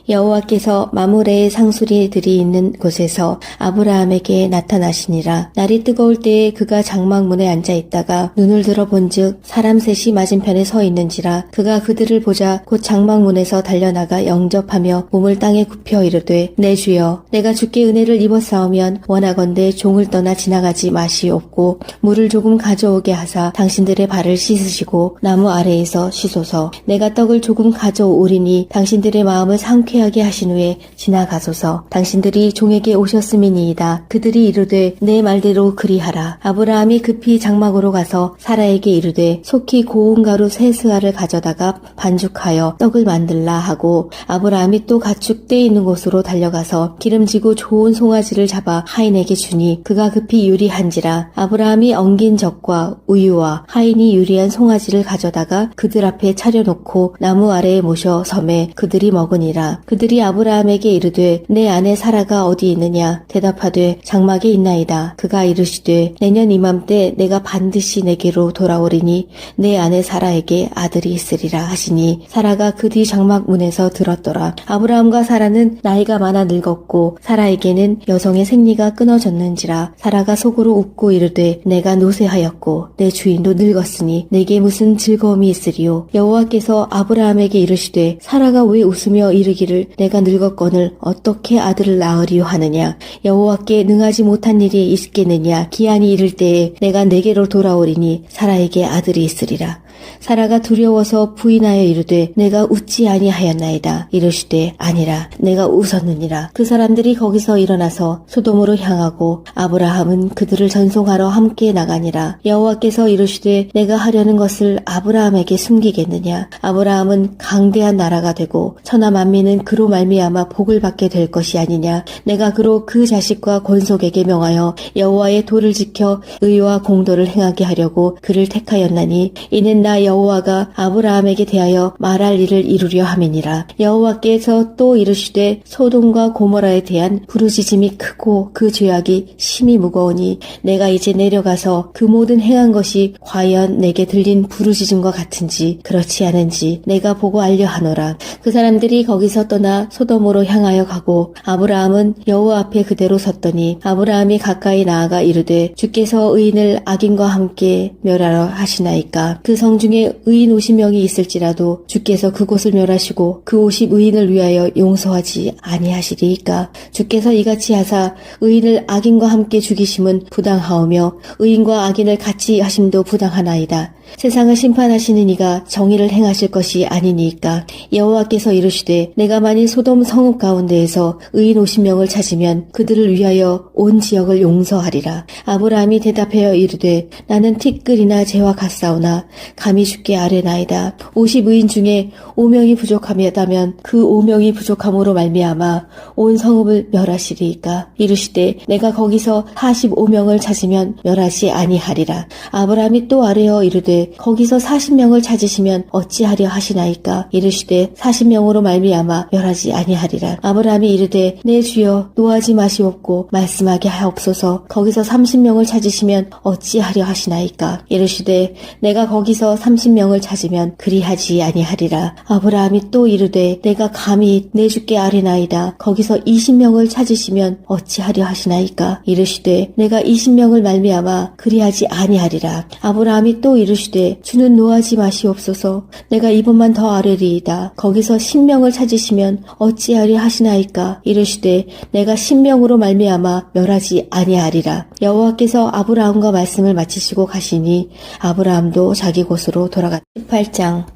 여호와께서 마므레의 상수리들이 있는 곳에서 아브라함에게 나타나시니라. 날이 뜨거울 때에 그가 장막문에 앉아 있다가 눈을 들어 본즉 사람 셋이 맞은편에 서 있는지라. 그가 그들을 보자 곧 장막문에서 달려나가 영접하며 몸을 땅에 굽혀 이르되 내 주여 내가 주께 은혜를 입었사오면 원하건대 종을 떠나 지나가지 마시옵고 물을 조금 가져오게 하사 당신들의 발을 씻으시고 나무 아래에서 쉬소서. 내가 떡을 조금 가져오리니 당신들의 마음을 상쾌하게 하신 후에 지나가소서. 당신들이 종에게 오셨음이니이다. 그들이 이르되 내 말대로 그리하라. 아브라함이 급히 장막으로 가서 사라에게 이르되 속히 고운 가루 세 스아를 가져다가 반죽하여 떡을 만들라 하고 아브라함이 또 가축 떼 있는 곳으로 달려가서 기름지고 좋은 송아지를 잡아 하인에게 주니 그가 급히 요리한지라. 아브라함이 엉긴 젖과 우유와 하인이 요리한 송아지를 가져다가 그들 앞에 차려놓고 나무 아래에 모셔 섬에 그들이 먹으니라. 그들이 아브라함에게 이르되 내 아내 사라가 어디 있느냐. 대답하되 장막에 있나이다. 그가 이르시되 내년 이맘때 내가 반드시 내게로 돌아오리니 내 아내 사라에게 아들이 있으리라 하시니 사라가 그 뒤 장막 문에서 들었더라. 아브라함과 사라는 나이가 많아 늙었고 사라에게는 여성의 생리가 끊어졌는지라. 사라가 속으로 웃고 이르되 내가 노쇠하였고 내 주인도 늙었으니 내게 무슨 즐거움이 있으리요. 여호와께서 아브라함에게 이르시되 사라가 왜 웃으며 이르기를 내가 늙었거늘 어떻게 아들을 낳으리요 하느냐. 여호와께 능하지 못한 일이 있겠느냐. 기한이 이를 때에 내가 내게로 돌아오리니 사라에게 아들이 있으리라. 사라가 두려워서 부인하여 이르되 내가 웃지 아니하였나이다. 이르시되 아니라 내가 웃었느니라. 그 사람들이 거기서 일어나서 소돔으로 향하고 아브라함은 그들을 전송하러 함께 나가니라. 여호와께서 이르시되 내가 하려는 것을 아브라함에게 숨기겠느냐. 아브라함은 강대한 나라가 되고 천하 만민은 그로 말미암아 복을 받게 될 것이 아니냐. 내가 그로 그 자식과 권속에게 명하여 여호와의 도를 지켜 의와 공도를 행하게 하려고 그를 택하였나니 이는 나 여호와가 아브라함에게 대하여 말할 일을 이루려 함이니라. 여호와께서 또 이르시되 소돔과 고모라에 대한 부르짖음이 크고 그 죄악이 심히 무거우니 내가 이제 내려가서 그 모든 행한 것이 과연 내게 들린 부르짖음과 같은지 그렇지 않은지 내가 보고 알려 하노라. 그 사람들이 거기서 떠나 소돔으로 향하여 가고 아브라함은 여호와 앞에 그대로 섰더니 아브라함이 가까이 나아가 이르되 주께서 의인을 악인과 함께 멸하러 하시나이까. 그 성 중에 의인 50명이 있을지라도 주께서 그곳을 멸하시고 그 50 의인을 위하여 용서하지 아니하시리이까. 주께서 이같이 하사 의인을 악인과 함께 죽이심은 부당하오며 의인과 악인을 같이 하심도 부당하나이다. 세상을 심판하시는 이가 정의를 행하실 것이 아니니까. 여호와께서 이르시되 내가 만일 소돔 성읍 가운데에서 의인 50명을 찾으면 그들을 위하여 온 지역을 용서하리라. 아브라함이 대답하여 이르되 나는 티끌이나 재와 같사오나 감히 주께 아뢰나이다. 50 의인 중에 5명이 부족하다면 그 5명이 부족함으로 말미암아 온 성읍을 멸하시리이까. 이르시되 내가 거기서 45명을 찾으면 멸하지 아니하리라. 아브라함이 또 아뢰어 이르되 거기서 40명을 찾으시면 어찌하려 하시나이까. 이르시되 40명으로 말미암아 멸하지 아니하리라. 아브라함이 이르되 내 주여 노하지 마시옵고 말씀하게 하옵소서. 거기서 30명을 찾으시면 어찌하려 하시나이까. 이르시되 내가 거기서 30명을 찾으면 그리하지 아니하리라. 아브라함이 또 이르되 내가 감히 내 주께 아뢰나이다. 거기서 20명을 찾으시면 어찌하려 하시나이까. 이르시되 내가 20명을 말미암아 그리하지 아니하리라. 아브라함이 또 이르시되 주는 노하지 마시옵소서. 내가 이번만 더 아뢰리이다. 거기서 10명을 찾으시면 어찌하려 하시나이까. 이르시되 내가 10명으로 말미암아 멸하지 아니하리라. 여호와께서 아브라함과 말씀을 마치시고 가시니 아브라함도 자기 곳으로 돌아갔다. 18장.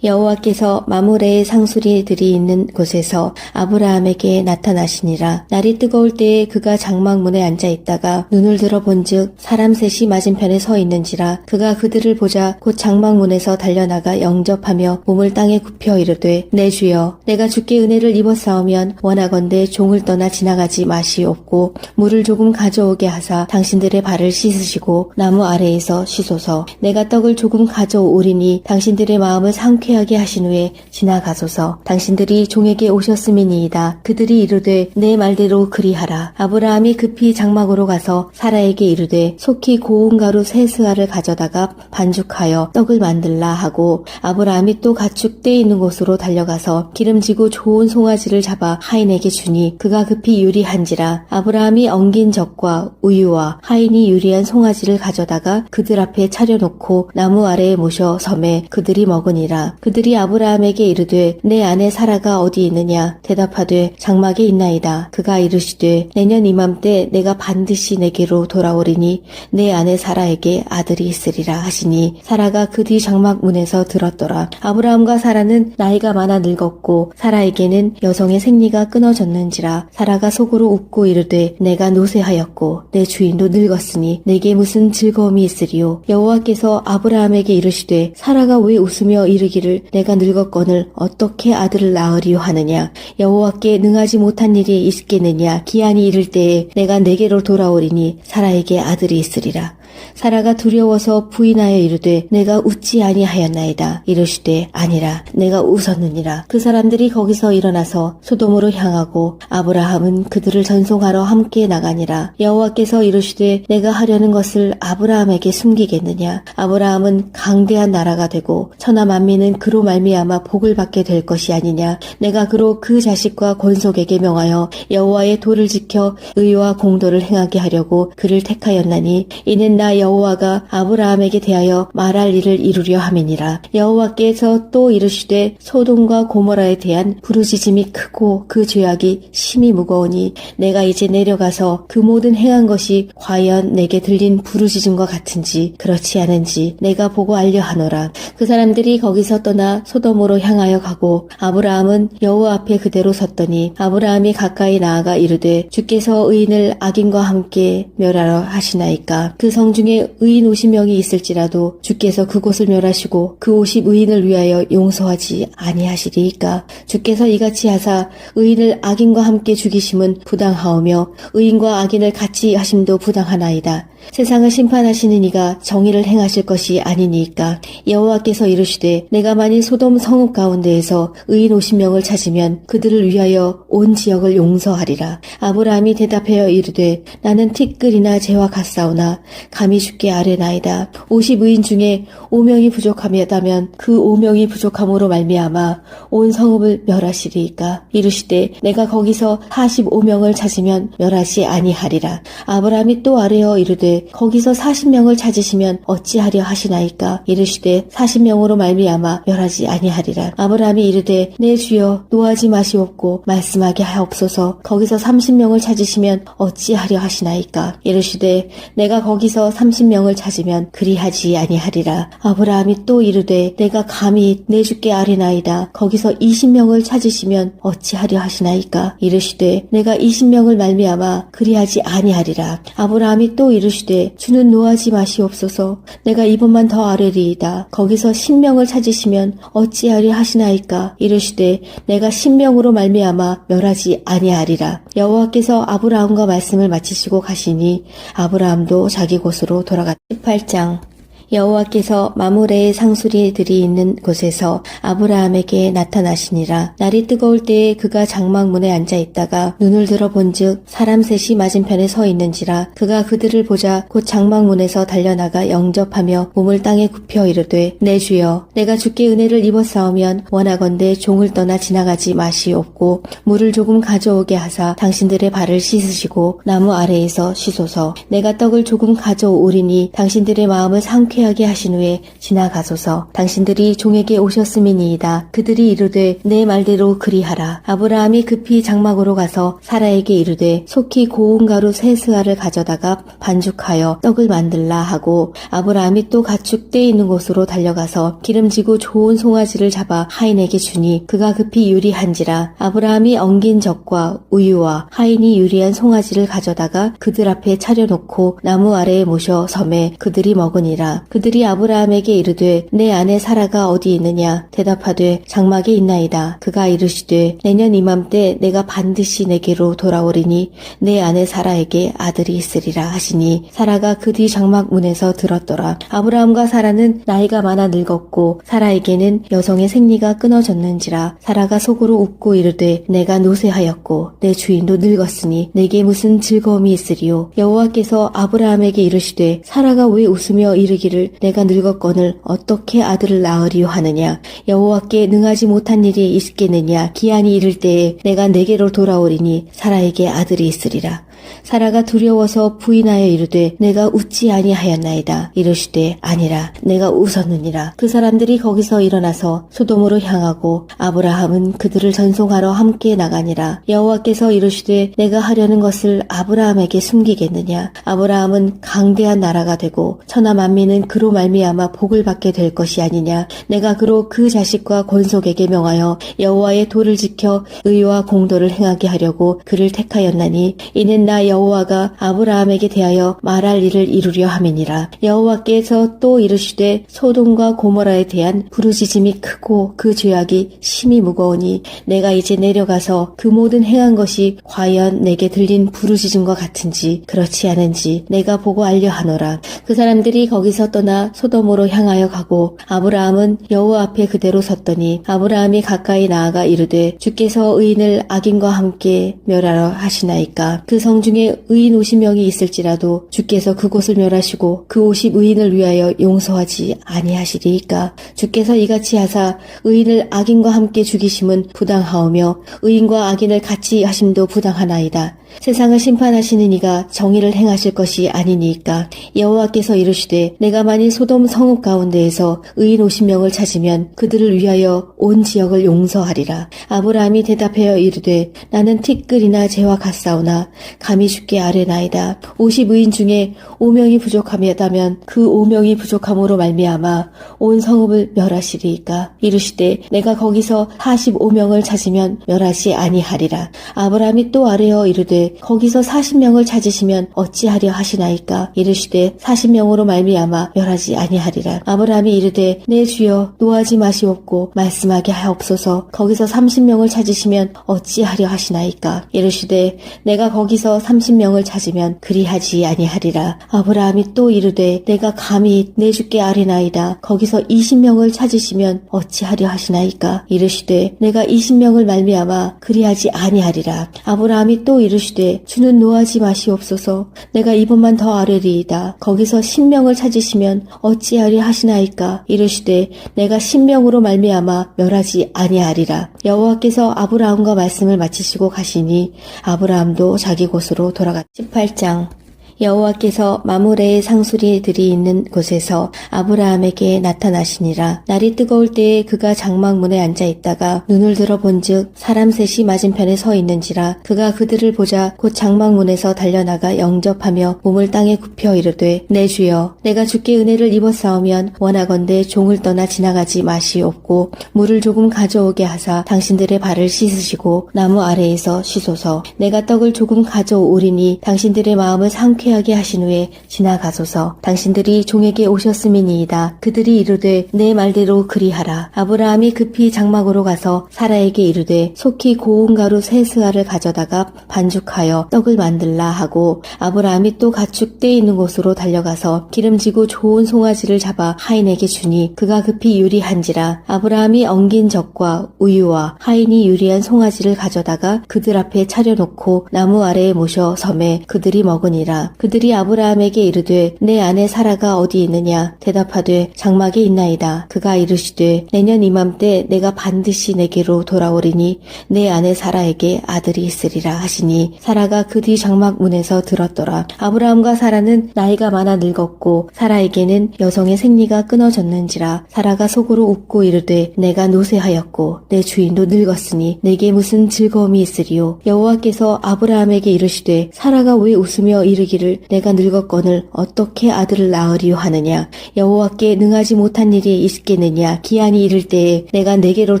여호와께서 마므레의 상수리들이 있는 곳에서 아브라함에게 나타나시니라. 날이 뜨거울 때에 그가 장막문에 앉아 있다가 눈을 들어 본즉 사람 셋이 맞은편에 서 있는지라. 그가 그들을 보자 곧 장막문에서 달려나가 영접하며 몸을 땅에 굽혀 이르되, 내 주여, 내가 주께 은혜를 입었사오면 원하건대 종을 떠나 지나가지 마시옵고 물을 조금 가져오게 하사 당신들의 발을 씻으시고 나무 아래에서 쉬소서. 내가 떡을 조금 가져오리니 당신들의 마음을 상쾌하게 하신 후에 지나가소서. 당신들이 종에게 오셨음이니이다. 그들이 이르되, 내 말대로 그리하라. 아브라함이 급히 장막으로 가서 사라에게 이르되, 속히 고운 가루 세 스아를 가져다가 반죽하여 떡을 만들라 하고, 아브라함이 또 가축 떼 있는 곳으로 달려가서 기름지고 좋은 송아지를 잡아 하인에게 주니 그가 급히 요리한지라. 아브라함이 엉긴 젖과 우유와 하인이 요리한 송아지를 가져다가 그들 앞에 차려놓고 나무 아래에 모셔 섬에 그들이 먹으니라. 그들이 아브라함에게 이르되, 내 아내 사라가 어디 있느냐? 대답하되, 장막에 있나이다. 그가 이르시되, 내년 이맘때 내가 반드시 내게로 돌아오리니 내 아내 사라에게 아들이 있으리라 하시니, 사라가 그 뒤 장막 문에서 들었더라. 아브라함과 사라는 나이가 많아 늙었고 사라에게는 여성의 생리가 끊어졌는지라. 사라가 속으로 웃고 이르되, 내가 노쇠하였고 내 주인도 늙었으니 내게 무슨 즐거움이 있으리요? 여호와께서 아브라함에게 이르시되, 사라가 왜 웃으며 이르기를 내가 늙었거늘 어떻게 아들을 낳으리요 하느냐? 여호와께 능하지 못한 일이 있겠느냐? 기한이 이를 때에 내가 내게로 돌아오리니 사라에게 아들이 있으리라. 사라가 두려워서 부인하여 이르되, 내가 웃지 아니하였나이다. 이르시되, 아니라 내가 웃었느니라. 그 사람들이 거기서 일어나서 소돔으로 향하고 아브라함은 그들을 전송하러 함께 나가니라. 여호와께서 이르시되, 내가 하려는 것을 아브라함에게 숨기겠느냐? 아브라함은 강대한 나라가 되고 천하 만민은 그로 말미암아 복을 받게 될 것이 아니냐? 내가 그로 그 자식과 권속에게 명하여 여호와의 도를 지켜 의와 공도를 행하게 하려고 그를 택하였나니, 이는 나 여호와가 아브라함에게 대하여 말할 일을 이루려 함이니라. 여호와께서 또 이르시되, 소돔과 고모라에 대한 부르짖음이 크고 그 죄악이 심히 무거우니 내가 이제 내려가서 그 모든 행한 것이 과연 내게 들린 부르짖음과 같은지 그렇지 않은지 내가 보고 알려 하노라. 그 사람들이 거기서 떠나 소돔으로 향하여 가고 아브라함은 여호와 앞에 그대로 섰더니, 아브라함이 가까이 나아가 이르되, 주께서 의인을 악인과 함께 멸하러 하시나이까? 그 성 중에 의인 50명이 있을지라도 주께서 그곳을 멸하시고 그 50 의인을 위하여 용서하지 아니하시리이까? 주께서 이같이 하사 의인을 악인과 함께 죽이심은 부당하오며 의인과 악인을 같이 하심도 부당하나이다. 세상을 심판하시는 이가 정의를 행하실 것이 아니니까. 여호와께서 이르시되, 내가 만일 소돔 성읍 가운데에서 의인 50명을 찾으면 그들을 위하여 온 지역을 용서하리라. 아브라함이 대답하여 이르되, 나는 티끌이나 재와 같사오나 감히 주께 아뢰나이다. 50 의인 중에 5명이 부족하다면 그 5명이 부족함으로 말미암아 온 성읍을 멸하시리이까? 이르시되, 내가 거기서 45명을 찾으면 멸하지 아니하리라. 아브라함이 또 아뢰어 이르되, 거기서 40명을 찾으시면 어찌하려 하시나이까? 이르시되, 40명으로 말미암아 멸하지 아니하리라. 아브라함이 이르되, 내 주여, 노하지 마시옵고 말씀하게 하옵소서. 거기서 30명을 찾으시면 어찌하려 하시나이까? 이르시되, 내가 거기서 30명을 찾으면 그리하지 아니하리라. 아브라함이 또 이르되, 내가 감히 내 주께 아뢰나이다. 거기서 20명을 찾으시면 어찌하려 하시나이까? 이르시되, 내가 20명을 말미암아 그리하지 아니하리라. 아브라함이 또 이르시되, 주는 노하지 마시옵소서. 내가 이번만 더 아뢰리이다. 거기서 10명을 찾으시면 어찌하려 하시나이까? 이르시되, 내가 10명으로 말미암아 멸하지 아니하리라. 여호와께서 아브라함과 말씀을 마치시고 가시니 아브라함도 자기 곳으로 돌아갔다. 18장. 여호와께서 마므레의 상수리들이 있는 곳에서 아브라함에게 나타나시니라. 날이 뜨거울 때에 그가 장막문에 앉아 있다가 눈을 들어 본즉 사람 셋이 맞은편에 서 있는지라. 그가 그들을 보자 곧 장막문에서 달려나가 영접하며 몸을 땅에 굽혀 이르되, 내 주여, 내가 주께 은혜를 입었사오면 원하건대 종을 떠나 지나가지 마시옵고 물을 조금 가져오게 하사 당신들의 발을 씻으시고 나무 아래에서 쉬소서. 내가 떡을 조금 가져오리니 당신들의 마음을 상쾌 상쾌하게 하신 후에 지나가소서. 당신들이 종에게 오셨음이니이다. 그들이 이르되 내 말대로 그리하라. 아브라함이 급히 장막으로 가서 사라에게 이르되 속히 고운 가루 세 스아를 가져다가 반죽하여 떡을 만들라 하고, 아브라함이 또 가축 떼 있는 곳으로 달려가서 기름지고 좋은 송아지를 잡아 하인에게 주니 그가 급히 요리한지라. 아브라함이 엉긴 젖과 우유와 하인이 요리한 송아지를 가져다가 그들 앞에 차려놓고 나무 아래에 모셔 섬에 그들이 먹으니라. 그들이 아브라함에게 이르되 내 아내 사라가 어디 있느냐? 대답하되 장막에 있나이다. 그가 이르시되 내년 이맘때 내가 반드시 내게로 돌아오리니 내 아내 사라에게 아들이 있으리라 하시니, 사라가 그 뒤 장막 문에서 들었더라. 아브라함과 사라는 나이가 많아 늙었고 사라에게는 여성의 생리가 끊어졌는지라. 사라가 속으로 웃고 이르되 내가 노쇠하였고 내 주인도 늙었으니 내게 무슨 즐거움이 있으리요? 여호와께서 아브라함에게 이르시되 사라가 왜 웃으며 이르기를 내가 늙었거늘 어떻게 아들을 낳으리요 하느냐? 여호와께 능하지 못한 일이 있겠느냐? 기한이 이를 때에 내가 내게로 돌아오리니 사라에게 아들이 있으리라. 사라가 두려워서 부인하여 이르되 내가 웃지 아니하였나이다. 이르시되 아니라 내가 웃었느니라. 그 사람들이 거기서 일어나서 소돔으로 향하고 아브라함은 그들을 전송하러 함께 나가니라. 여호와께서 이르시되 내가 하려는 것을 아브라함에게 숨기겠느냐? 아브라함은 강대한 나라가 되고 천하 만민은 그로 말미암아 복을 받게 될 것이 아니냐? 내가 그로 그 자식과 권속에게 명하여 여호와의 도를 지켜 의와 공도를 행하게 하려고 그를 택하였나니 이는 나 여호와가 아브라함에게 대하여 말할 일을 이루려 함이니라. 여호와께서 또 이르시되 소돔과 고모라에 대한 부르짖음이 크고 그 죄악이 심히 무거우니 내가 이제 내려가서 그 모든 행한 것이 과연 내게 들린 부르짖음과 같은지 그렇지 않은지 내가 보고 알려 하노라. 그 사람들이 거기서 떠나 소돔으로 향하여 가고 아브라함은 여호와 앞에 그대로 섰더니 아브라함이 가까이 나아가 이르되 주께서 의인을 악인과 함께 멸하러 하시나이까? 그 성 중에 의인 50명이 있을지라도 주께서 그곳을 멸하시고 그 50 의인을 위하여 용서하지 아니하시리이까? 주께서 이같이 하사 의인을 악인과 함께 죽이심은 부당하오며 의인과 악인을 같이 하심도 부당하나이다. 세상을 심판하시는 이가 정의를 행하실 것이 아니니까. 여호와께서 이르시되 내가 만일 소돔 성읍 가운데에서 의인 50명을 찾으면 그들을 위하여 온 지역을 용서하리라. 아브라함이 대답하여 이르되 나는 티끌이나 재와 같사오나 감히 주께 아뢰나이다. 50 의인 중에 5명이 부족하다면 그 5명이 부족함으로 말미암아 온 성읍을 멸하시리이까? 이르시되 내가 거기서 45명을 찾으면 멸하지 아니하리라. 아브라함이 또 아뢰어 이르되 거기서 40명을 찾으시면 어찌하려 하시나이까? 이르시되 40명으로 말미암아 멸하지 아니하리라. 아브라함이 이르되 내 주여 노하지 마시옵고 말씀하게 하옵소서. 거기서 30명을 찾으시면 어찌하려 하시나이까? 이르시되 내가 거기서 30명을 찾으면 그리하지 아니하리라. 아브라함이 또 이르되 내가 감히 내 주께 아뢰나이다. 거기서 20명을 찾으시면 어찌하려 하시나이까? 이르시되 내가 20명을 말미암아 그리하지 아니하리라. 아브라함이 또 이르시되 주는 노하지 마시옵소서. 내가 이번만 더 아뢰리이다. 거기서 10명을 찾으시면 어찌하리 하시나이까? 이르시되 내가 10명으로 말미암아 멸하지 아니하리라. 여호와께서 아브라함과 말씀을 마치시고 가시니 아브라함도 자기 곳으로 돌아갔다. 18장. 여호와께서 마므레의 상수리들이 있는 곳에서 아브라함에게 나타나시니라. 날이 뜨거울 때에 그가 장막문에 앉아 있다가 눈을 들어 본즉 사람 셋이 맞은편에 서 있는지라. 그가 그들을 보자 곧 장막문에서 달려나가 영접하며 몸을 땅에 굽혀 이르되 내 주여 내가 주께 은혜를 입었사오면 원하건대 종을 떠나 지나가지 마시옵고 물을 조금 가져오게 하사 당신들의 발을 씻으시고 나무 아래에서 쉬소서. 내가 떡을 조금 가져오리니 당신들의 마음을 상쾌하게 하신 후에 지나가소서. 당신들이 종에게 오셨음이니이다. 그들이 이르되 내 말대로 그리하라. 아브라함이 급히 장막으로 가서 사라에게 이르되 속히 고운 가루 세 스아를 가져다가 반죽하여 떡을 만들라 하고, 아브라함이 또 가축 떼 있는 곳으로 달려가서 기름지고 좋은 송아지를 잡아 하인에게 주니 그가 급히 요리한지라. 아브라함이 엉긴 젖과 우유와 하인이 요리한 송아지를 가져다가 그들 앞에 차려놓고 나무 아래에 모셔 섬에 그들이 먹으니라. 그들이 아브라함에게 이르되 내 아내 사라가 어디 있느냐? 대답하되 장막에 있나이다. 그가 이르시되 내년 이맘때 내가 반드시 내게로 돌아오리니 내 아내 사라에게 아들이 있으리라 하시니 사라가 그 뒤 장막 문에서 들었더라. 아브라함과 사라는 나이가 많아 늙었고 사라에게는 여성의 생리가 끊어졌는지라. 사라가 속으로 웃고 이르되 내가 노쇠하였고 내 주인도 늙었으니 내게 무슨 즐거움이 있으리요. 여호와께서 아브라함에게 이르시되 사라가 왜 웃으며 이르기를 내가 늙었거늘 어떻게 아들을 낳으리요 하느냐. 여호와께 능하지 못한 일이 있겠느냐. 기한이 이를 때에 내가 내게로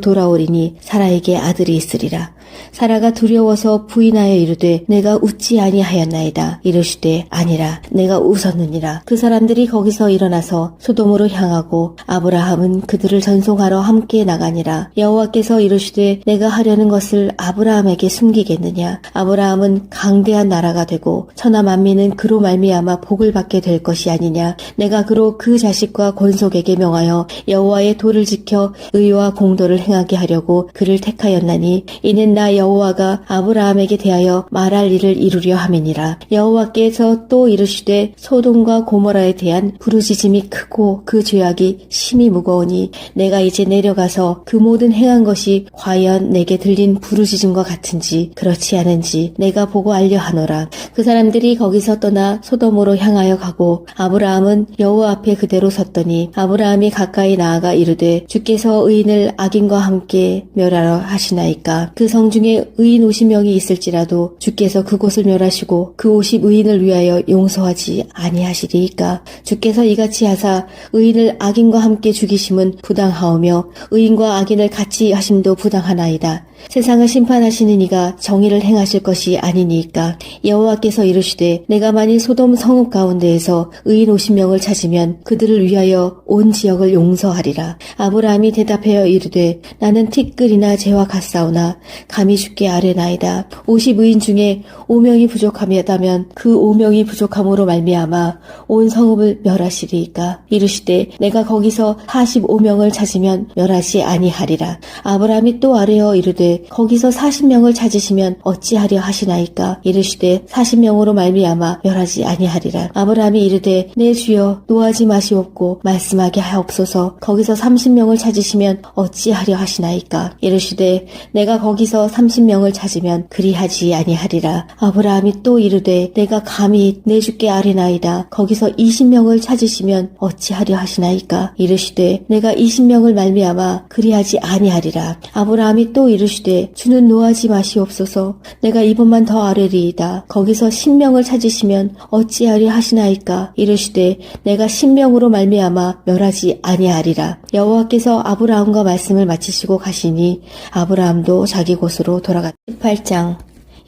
돌아오리니 사라에게 아들이 있으리라. 사라가 두려워서 부인하여 이르되 내가 웃지 아니하였나이다. 이르시되 아니라 내가 웃었느니라. 그 사람들이 거기서 일어나서 소돔으로 향하고 아브라함은 그들을 전송하러 함께 나가니라. 여호와께서 이르시되 내가 하려는 것을 아브라함에게 숨기겠느냐. 아브라함은 강대한 나라가 되고 천하 만민은 그로 말미암아 복을 받게 될 것이 아니냐. 내가 그로 그 자식과 권속에게 명하여 여호와의 도를 지켜 의와 공도를 행하게 하려고 그를 택하였나니 이는 나 여호와가 아브라함에게 대하여 말할 일을 이루려 함이니라. 여호와께서 또 이르시되 소돔과 고모라에 대한 부르짖음이 크고 그 죄악이 심히 무거우니 내가 이제 내려가서 그 모든 행한 것이 과연 내게 들린 부르짖음과 같은지 그렇지 않은지 내가 보고 알려 하노라. 그 사람들이 거기서 떠나 소돔으로 향하여 가고 아브라함은 여호와 앞에 그대로 섰더니 아브라함이 가까이 나아가 이르되 주께서 의인을 악인과 함께 멸하러 하시나이까. 그 성 중에 의인 50명이 있을지라도 주께서 그곳을 멸하시고 그 50 의인을 위하여 용서하지 아니하시리이까. 주께서 이같이 하사 의인을 악인과 함께 죽이심은 부당하오며 의인과 악인을 같이 하심도 부당하나이다. 세상을 심판하시는 이가 정의를 행하실 것이 아니니까. 여호와께서 이르시되 내가 만일 소돔 성읍 가운데에서 의인 50명을 찾으면 그들을 위하여 온 지역을 용서하리라. 아브라함이 대답하여 이르되 나는 티끌이나 재와 같사오나 감히 주께 아뢰나이다. 50 의인 중에 5명이 부족하다면 그 5명이 부족함으로 말미암아 온 성읍을 멸하시리이까. 이르시되 내가 거기서 45명을 찾으면 멸하지 아니하리라. 아브라함이 또 아뢰어 이르되 거기서 40명을 찾으시면 어찌하려 하시나이까. 이르시되 40명으로 말미암아 멸하지 아니하리라. 아브라함이 이르되 내 주여 노하지 마시옵고 말씀하게 하옵소서. 거기서 30명을 찾으시면 어찌하려 하시나이까. 이르시되 내가 거기서 30명을 찾으면 그리하지 아니하리라. 아브라함이 또 이르되 내가 감히 내 주께 아뢰나이다. 거기서 20명을 찾으시면 어찌하려 하시나이까. 이르시되 내가 20명을 말미암아 그리하지 아니하리라. 아브라함이 또 이르시되 주는 노하지 마시옵소서. 내가 이번만 더 아뢰리이다. 거기서 10명을 찾으시면 어찌하려 하시나이까. 이르시되 내가 10명으로 말미암아 멸하지 아니하리라. 여호와께서 아브라함과 말씀을 마치시고 가시니 아브라함도 자기 곳으로 돌아갔다. 18장.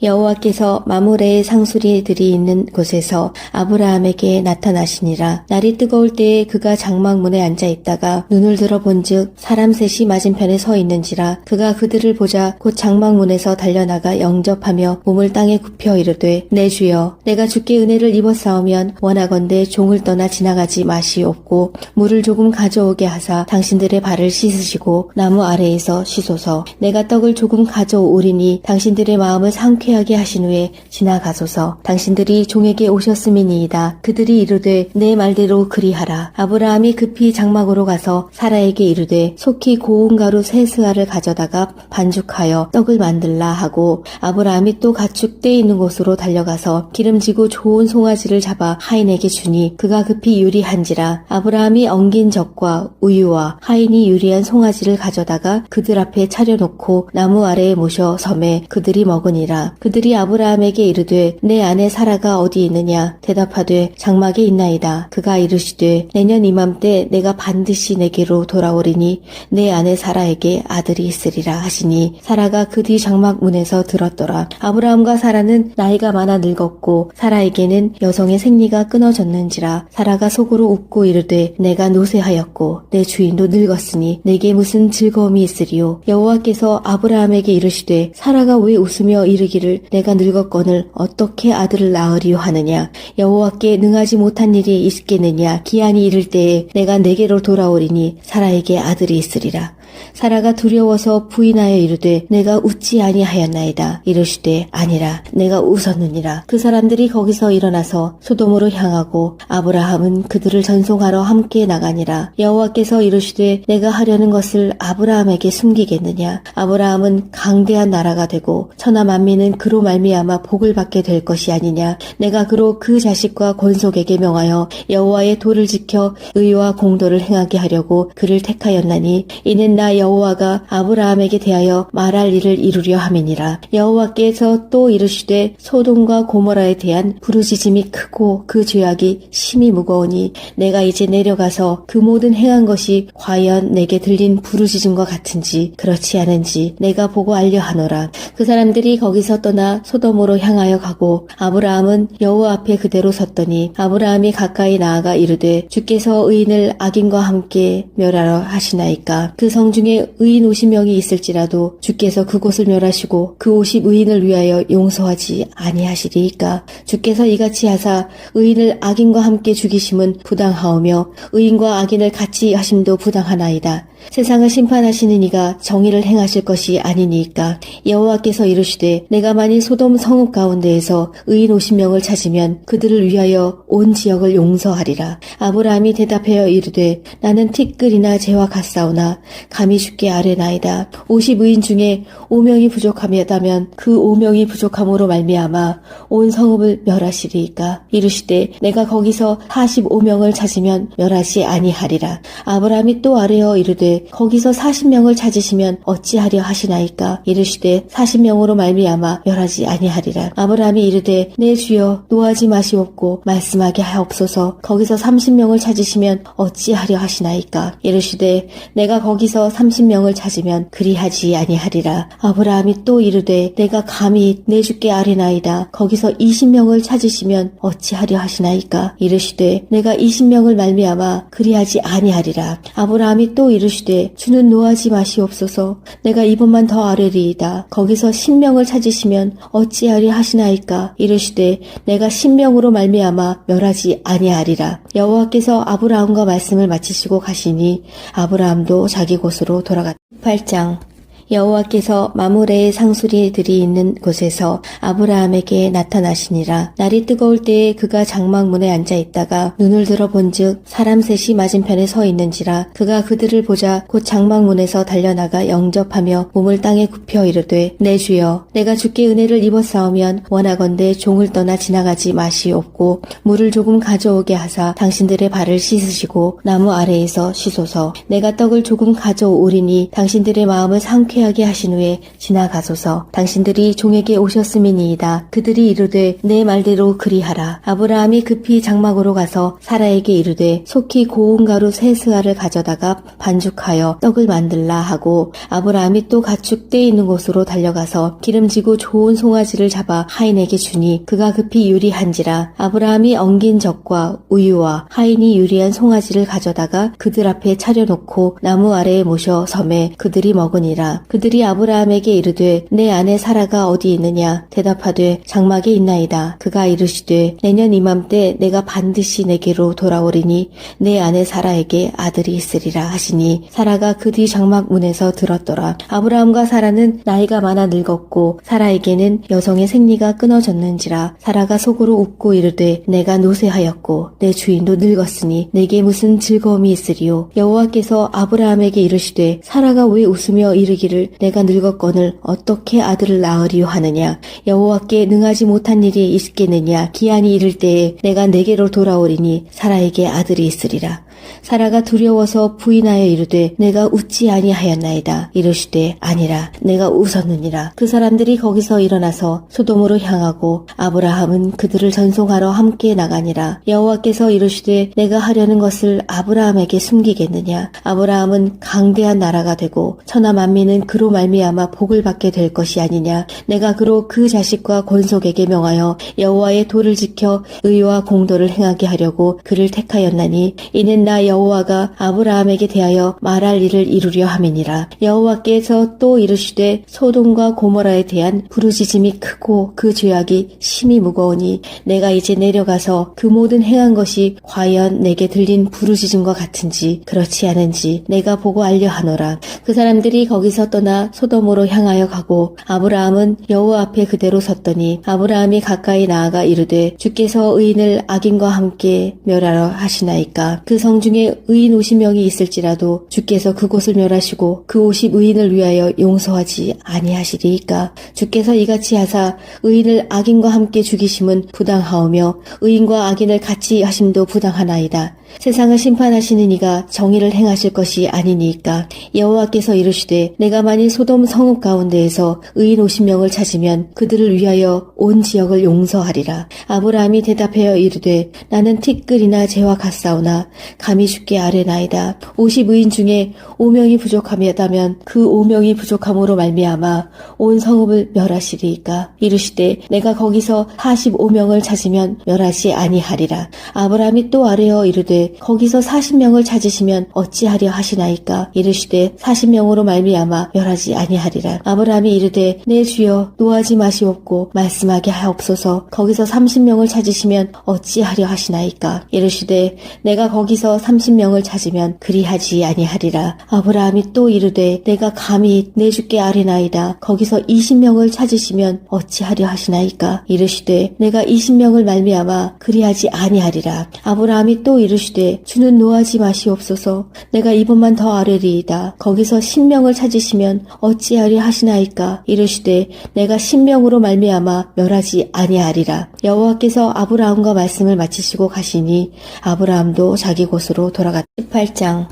여호와께서 마므레의 상수리들이 있는 곳에서 아브라함에게 나타나시니라. 날이 뜨거울 때에 그가 장막문에 앉아 있다가 눈을 들어 본즉 사람 셋이 맞은편에 서 있는지라. 그가 그들을 보자 곧 장막문에서 달려나가 영접하며 몸을 땅에 굽혀 이르되 내 주여 내가 주께 은혜를 입었사오면 원하건대 종을 떠나 지나가지 마시옵고 물을 조금 가져오게 하사 당신들의 발을 씻으시고 나무 아래에서 쉬소서. 내가 떡을 조금 가져오리니 당신들의 마음을 상쾌하게 하신 후에 지나가소서. 당신들이 종에게 오셨음이니이다. 그들이 이르되 내 말대로 그리하라. 아브라함이 급히 장막으로 가서 사라에게 이르되 속히 고운 가루 세 스아를 가져다가 반죽하여 떡을 만들라 하고 아브라함이 또 가축 떼 있는 곳으로 달려가서 기름지고 좋은 송아지를 잡아 하인에게 주니 그가 급히 유리한지라. 아브라함이 엉긴 젖과 우유와 하인이 유리한 송아지를 가져다가 그들 앞에 차려놓고 나무 아래에 모셔 섬에 그들이 먹으니라. 그들이 아브라함에게 이르되 내 아내 사라가 어디 있느냐. 대답하되 장막에 있나이다. 그가 이르시되 내년 이맘때 내가 반드시 내게로 돌아오리니 내 아내 사라에게 아들이 있으리라 하시니 사라가 그 뒤 장막 문에서 들었더라. 아브라함과 사라는 나이가 많아 늙었고 사라에게는 여성의 생리가 끊어졌는지라. 사라가 속으로 웃고 이르되 내가 노쇠하였고 내 주인도 늙었으니 내게 무슨 즐거움이 있으리요. 여호와께서 아브라함에게 이르시되 사라가 왜 웃으며 이르기를 내가 늙었거늘 어떻게 아들을 낳으리요 하느냐. 여호와께 능하지 못한 일이 있겠느냐. 기한이 이를 때에 내가 내게로 돌아오리니 사라에게 아들이 있으리라. 사라가 두려워서 부인하여 이르되 내가 웃지 아니하였나이다. 이르시되 아니라 내가 웃었느니라. 그 사람들이 거기서 일어나서 소돔으로 향하고 아브라함은 그들을 전송하러 함께 나가니라. 여호와께서 이르시되 내가 하려는 것을 아브라함에게 숨기겠느냐. 아브라함은 강대한 나라가 되고 천하 만민은 그로 말미암아 복을 받게 될 것이 아니냐. 내가 그로 그 자식과 권속에게 명하여 여호와의 도를 지켜 의와 공도를 행하게 하려고 그를 택하였나니 이는 나 여호와가 아브라함에게 대하여 말할 일을 이루려 함이니라. 여호와께서 또 이르시되 소돔과 고모라에 대한 부르짖음이 크고 그 죄악이 심히 무거우니 내가 이제 내려가서 그 모든 행한 것이 과연 내게 들린 부르짖음과 같은지 그렇지 않은지 내가 보고 알려 하노라. 그 사람들이 거기서 떠나 소돔으로 향하여 가고 아브라함은 여호와 앞에 그대로 섰더니 아브라함이 가까이 나아가 이르되 주께서 의인을 악인과 함께 멸하러 하시나이까. 그 성 중에 의인 50명이 있을지라도 주께서 그곳을 멸하시고 그 50 의인을 위하여 용서하지 아니하시리이까. 주께서 이같이 하사 의인을 악인과 함께 죽이심은 부당하오며 의인과 악인을 같이 하심도 부당하나이다. 세상을 심판하시는 이가 정의를 행하실 것이 아니니까. 여호와께서 이르시되 내가 만일 소돔 성읍 가운데에서 의인 50명을 찾으면 그들을 위하여 온 지역을 용서하리라. 아브라함이 대답하여 이르되 나는 티끌이나 재와 같사오나 감히 주께 아뢰나이다. 50 의인 중에 5명이 부족하다면 그 5명이 부족함으로 말미암아 온 성읍을 멸하시리이까. 이르시되 내가 거기서 45명을 찾으면 멸하지 아니하리라. 아브라함이 또 아뢰어 이르되 거기서 40명을 찾으시면 어찌하려 하시나이까. 이르시되 40명으로 말미암아 멸하지 아니하리라. 아브라함이 이르되 내 주여 노하지 마시옵고 말씀하게 하옵소서. 거기서 30명을 찾으시면 어찌하려 하시나이까. 이르시되 내가 거기서 30명을 찾으면 그리하지 아니하리라. 아브라함이 또 이르되 내가 감히 내 주께 아뢰나이다. 거기서 20명을 찾으시면 어찌하려 하시나이까. 이르시되 내가 20명을 말미암아 그리하지 아니하리라. 아브라함이 또 이르시되 주는 노하지 마시옵소서. 내가 이번만 더 아뢰리이다. 거기서 10명을 찾으시면 어찌하리 하시나이까. 이르시되 내가 10명으로 말미암아 멸하지 아니하리라. 여호와께서 아브라함과 말씀을 마치시고 가시니 아브라함도 자기 곳으로 돌아갔다. 8장. 여호와께서 마므레의 상수리들이 있는 곳에서 아브라함에게 나타나시니라. 날이 뜨거울 때에 그가 장막문에 앉아 있다가 눈을 들어 본즉 사람 셋이 맞은편에 서 있는지라. 그가 그들을 보자 곧 장막문에서 달려나가 영접하며 몸을 땅에 굽혀 이르되 내 주여 내가 주께 은혜를 입었사오면 원하건대 종을 떠나 지나가지 마시옵고 물을 조금 가져오게 하사 당신들의 발을 씻으시고 나무 아래에서 쉬소서. 내가 떡을 조금 가져오리니 당신들의 마음을 상쾌하게 하신 후에 지나가소서. 당신들이 종에게 오셨음이니이다. 그들이 이르되 내 말대로 그리하라. 아브라함이 급히 장막으로 가서 사라에게 이르되 속히 고운 가루 세 스아를 가져다가 반죽하여 떡을 만들라 하고 아브라함이 또 가축 떼 있는 곳으로 달려가서 기름지고 좋은 송아지를 잡아 하인에게 주니 그가 급히 요리한지라. 아브라함이 엉긴 젖과 우유와 하인이 요리한 송아지를 가져다가 그들 앞에 차려놓고 나무 아래에 모셔 섬에 그들이 먹으니라. 그들이 아브라함에게 이르되 내 아내 사라가 어디 있느냐. 대답하되 장막에 있나이다. 그가 이르시되 내년 이맘때 내가 반드시 내게로 돌아오리니 내 아내 사라에게 아들이 있으리라 하시니 사라가 그 뒤 장막 문에서 들었더라. 아브라함과 사라는 나이가 많아 늙었고 사라에게는 여성의 생리가 끊어졌는지라. 사라가 속으로 웃고 이르되 내가 노쇠하였고 내 주인도 늙었으니 내게 무슨 즐거움이 있으리요. 여호와께서 아브라함에게 이르시되 사라가 왜 웃으며 이르기를 내가 늙었거늘 어떻게 아들을 낳으리요 하느냐. 여호와께 능하지 못한 일이 있겠느냐. 기한이 이를 때에 내가 내게로 돌아오리니 사라에게 아들이 있으리라. 사라가 두려워서 부인하여 이르되 내가 웃지 아니하였나이다. 이르시되 아니라 내가 웃었느니라. 그 사람들이 거기서 일어나서 소돔으로 향하고 아브라함은 그들을 전송하러 함께 나가니라. 여호와께서 이르시되 내가 하려는 것을 아브라함에게 숨기겠느냐. 아브라함은 강대한 나라가 되고 천하 만민은 그로 말미암아 복을 받게 될 것이 아니냐. 내가 그로 그 자식과 권속에게 명하여 여호와의 도를 지켜 의와 공도를 행하게 하려고 그를 택하였나니 이는 나 여호와가 아브라함에게 대하여 말할 일을 이루려 함이니라. 여호와께서 또 이르시되 소돔과 고모라에 대한 부르짖음이 크고 그 죄악이 심히 무거우니 내가 이제 내려가서 그 모든 행한 것이 과연 내게 들린 부르짖음과 같은지 그렇지 않은지 내가 보고 알려 하노라. 그 사람들이 거기서 떠나 소돔으로 향하여 가고 아브라함은 여호와 앞에 그대로 섰더니 아브라함이 가까이 나아가 이르되 주께서 의인을 악인과 함께 멸하러 하시나이까. 그 성 중에 의인 50명이 있을지라도 주께서 그곳을 멸하시고 그 50 의인을 위하여 용서하지 아니하시리이까. 주께서 이같이 하사 의인을 악인과 함께 죽이심은 부당하오며 의인과 악인을 같이 하심도 부당하나이다. 세상을 심판하시는 이가 정의를 행하실 것이 아니니까. 여호와께서 이르시되 내가 만일 소돔 성읍 가운데에서 의인 50명을 찾으면 그들을 위하여 온 지역을 용서하리라. 아브라함이 대답하여 이르되 나는 티끌이나 재와 같사오나 감히 주께 아뢰나이다. 50 의인 중에 5명이 부족하다면 그 5명이 부족함으로 말미암아 온 성읍을 멸하시리이까. 이르시되 내가 거기서 45명을 찾으면 멸하지 아니하리라. 아브라함이 또 아뢰어 이르되 거기서 40명을 찾으시면 어찌하려 하시나이까. 이르시되 40명으로 말미암아 멸하지 아니하리라. 아브라함이 이르되 내 주여 노하지 마시옵고 말씀하게 하옵소서. 거기서 30명을 찾으시면 어찌하려 하시나이까. 이르시되 내가 거기서 30명을 찾으면 그리하지 아니하리라. 아브라함이 또 이르되 내가 감히 내 주께 아뢰나이다. 거기서 20명을 찾으시면 어찌하려 하시나이까. 이르시되 내가 20명을 말미암아 그리하지 아니하리라. 아브라함이 또 이르시되 주는 노하지 마시옵소서. 내가 이번만 더 아뢰리이다. 거기서 10명을 찾으시면 어찌하려 하시나이까. 이르시되 내가 10명으로 말미암아 멸하지 아니하리라. 여호와께서 아브라함과 말씀을 마치시고 가시니 아브라함도 자기 곳으로 돌아갔다. 18장.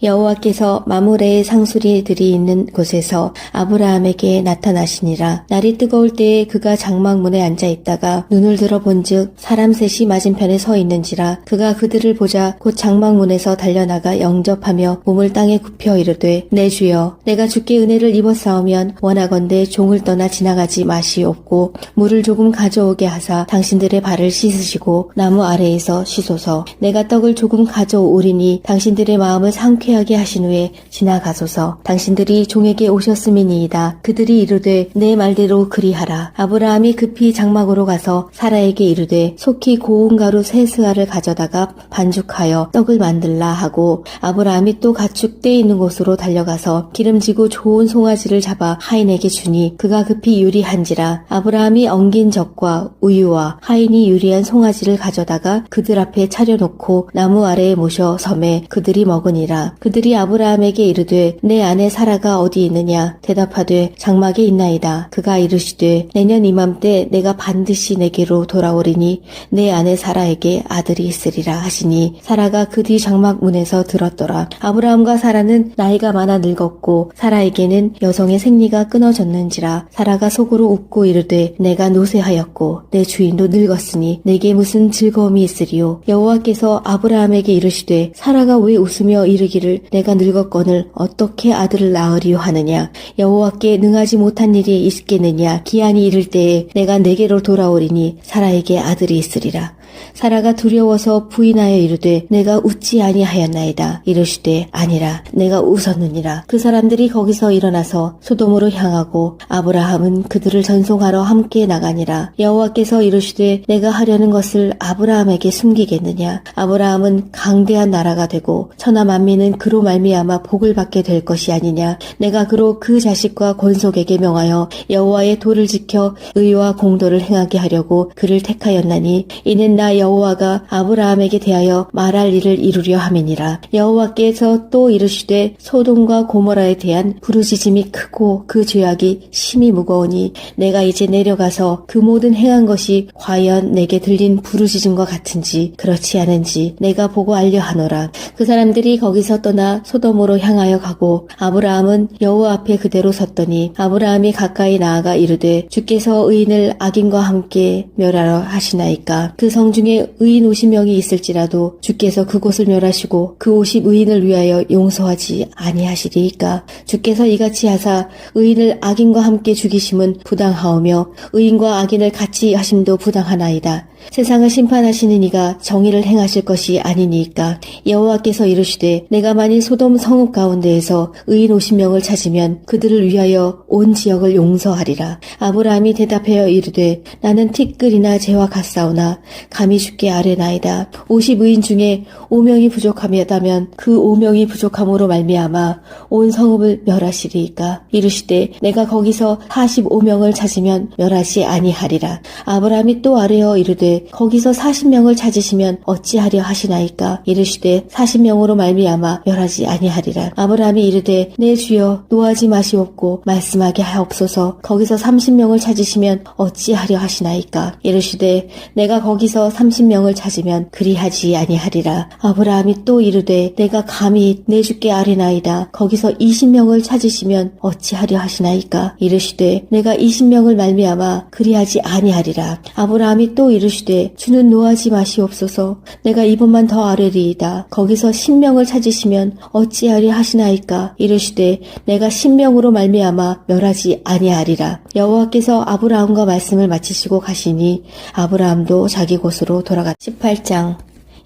여호와께서 마므레의 상수리들이 있는 곳에서 아브라함에게 나타나시니라. 날이 뜨거울 때에 그가 장막문에 앉아 있다가 눈을 들어 본즉 사람 셋이 맞은편에 서 있는지라. 그가 그들을 보자 곧 장막문에서 달려나가 영접하며 몸을 땅에 굽혀 이르되 내 주여 내가 주께 은혜를 입었사오면 원하건대 종을 떠나 지나가지 마시옵고 물을 조금 가져오게 하사 당신들의 발을 씻으시고 나무 아래에서 쉬소서. 내가 떡을 조금 가져오리니 당신들의 마음을 상쾌하게 하신 후에 지나가소서. 당신들이 종에게 오셨음이니이다. 그들이 이르되 내 말대로 그리하라. 아브라함이 급히 장막으로 가서 사라에게 이르되 속히 고운 가루 세 스아를 가져다가 반죽하여 떡을 만들라 하고 아브라함이 또 가축 떼 있는 곳으로 달려가서 기름지고 좋은 송아지를 잡아 하인에게 주니 그가 급히 요리한지라. 아브라함이 엉긴 젖과 우유와 하인이 요리한 송아지를 가져다가 그들 앞에 차려놓고 나무 아래에 모셔 섬에 그들이 먹으니라. 그들이 아브라함에게 이르되 내 아내 사라가 어디 있느냐. 대답하되 장막에 있나이다. 그가 이르시되 내년 이맘때 내가 반드시 내게로 돌아오리니 내 아내 사라에게 아들이 있으리라 하시니 사라가 그 뒤 장막 문에서 들었더라. 아브라함과 사라는 나이가 많아 늙었고 사라에게는 여성의 생리가 끊어졌는지라. 사라가 속으로 웃고 이르되 내가 노쇠하였고 내 주인도 늙었으니 내게 무슨 즐거움이 있으리요. 여호와께서 아브라함에게 이르시되 사라가 왜 웃으며 이르기를 내가 늙었거늘 어떻게 아들을 낳으리요 하느냐. 여호와께 능하지 못한 일이 있겠느냐. 기한이 이를 때에 내가 내게로 돌아오리니 사라에게 아들이 있으리라. 사라가 두려워서 부인하여 이르되 내가 웃지 아니하였나이다. 이르시되 아니라 내가 웃었느니라. 그 사람들이 거기서 일어나서 소돔으로 향하고 아브라함은 그들을 전송하러 함께 나가니라. 여호와께서 이르시되 내가 하려는 것을 아브라함에게 숨기겠느냐. 아브라함은 강대한 나라가 되고 천하 만민은 그로 말미암아 복을 받게 될 것이 아니냐. 내가 그로 그 자식과 권속에게 명하여 여호와의 도를 지켜 의와 공도를 행하게 하려고 그를 택하였나니 이는 나 여호와가 아브라함에게 대하여 말할 일을 이루려 함이니라. 여호와께서 또 이르시되 소돔과 고모라에 대한 부르짖음이 크고 그 죄악이 심히 무거우니 내가 이제 내려가서 그 모든 행한 것이 과연 내게 들린 부르짖음과 같은지 그렇지 않은지 내가 보고 알려 하노라. 그 사람들이 거기서 떠나 소돔으로 향하여 가고 아브라함은 여호와 앞에 그대로 섰더니 아브라함이 가까이 나아가 이르되 주께서 의인을 악인과 함께 멸하러 하시나이까. 그 성 중에 의인 50명이 있을지라도 주께서 그곳을 멸하시고 그 50 의인을 위하여 용서하지 아니하시리이까. 주께서 이같이 하사 의인을 악인과 함께 죽이심은 부당하오며 의인과 악인을 같이 하심도 부당하나이다. 세상을 심판하시는 이가 정의를 행하실 것이 아니니까. 여호와께서 이르시되 내가 만일 소돔 성읍 가운데에서 의인 50명을 찾으면 그들을 위하여 온 지역을 용서하리라. 아브라함이 대답하여 이르되 나는 티끌이나 재와 같사오나 감히 주께 아뢰나이다. 50의인 중에 5명이 부족하다면 그 5명이 부족함으로 말미암아 온 성읍을 멸하시리이까. 이르시되 내가 거기서 45명을 찾으면 멸하지 아니하리라. 아브라함이 또 아뢰어 이르되 거기서 40명을 찾으시면 어찌하려 하시나이까. 이르시되 40명으로 말미암아 멸하지 아니하리라. 아브라함이 이르되 내 주여 노하지 마시옵고 말씀하게 하옵소서. 거기서 30명을 찾으시면 어찌하려 하시나이까. 이르시되 내가 거기서 30명을 찾으면 그리하지 아니하리라. 아브라함이 또 이르되 내가 감히 내 주께 아뢰나이다. 거기서 20명을 찾으시면 어찌하려 하시나이까. 이르시되 내가 20명을 말미암아 그리하지 아니하리라. 아브라함이 또 이르시되 주는 노하지 마시옵소서. 내가 이번만 더 아뢰리이다. 거기서 10명을 찾으시면 어찌하려 하시나이까. 이르시되 내가 10명으로 말미암아 멸하지 아니하리라. 여호와께서 아브라함과 말씀을 마치시고 가시니 아브라함도 자기 곳으로 돌아갔다. 18장.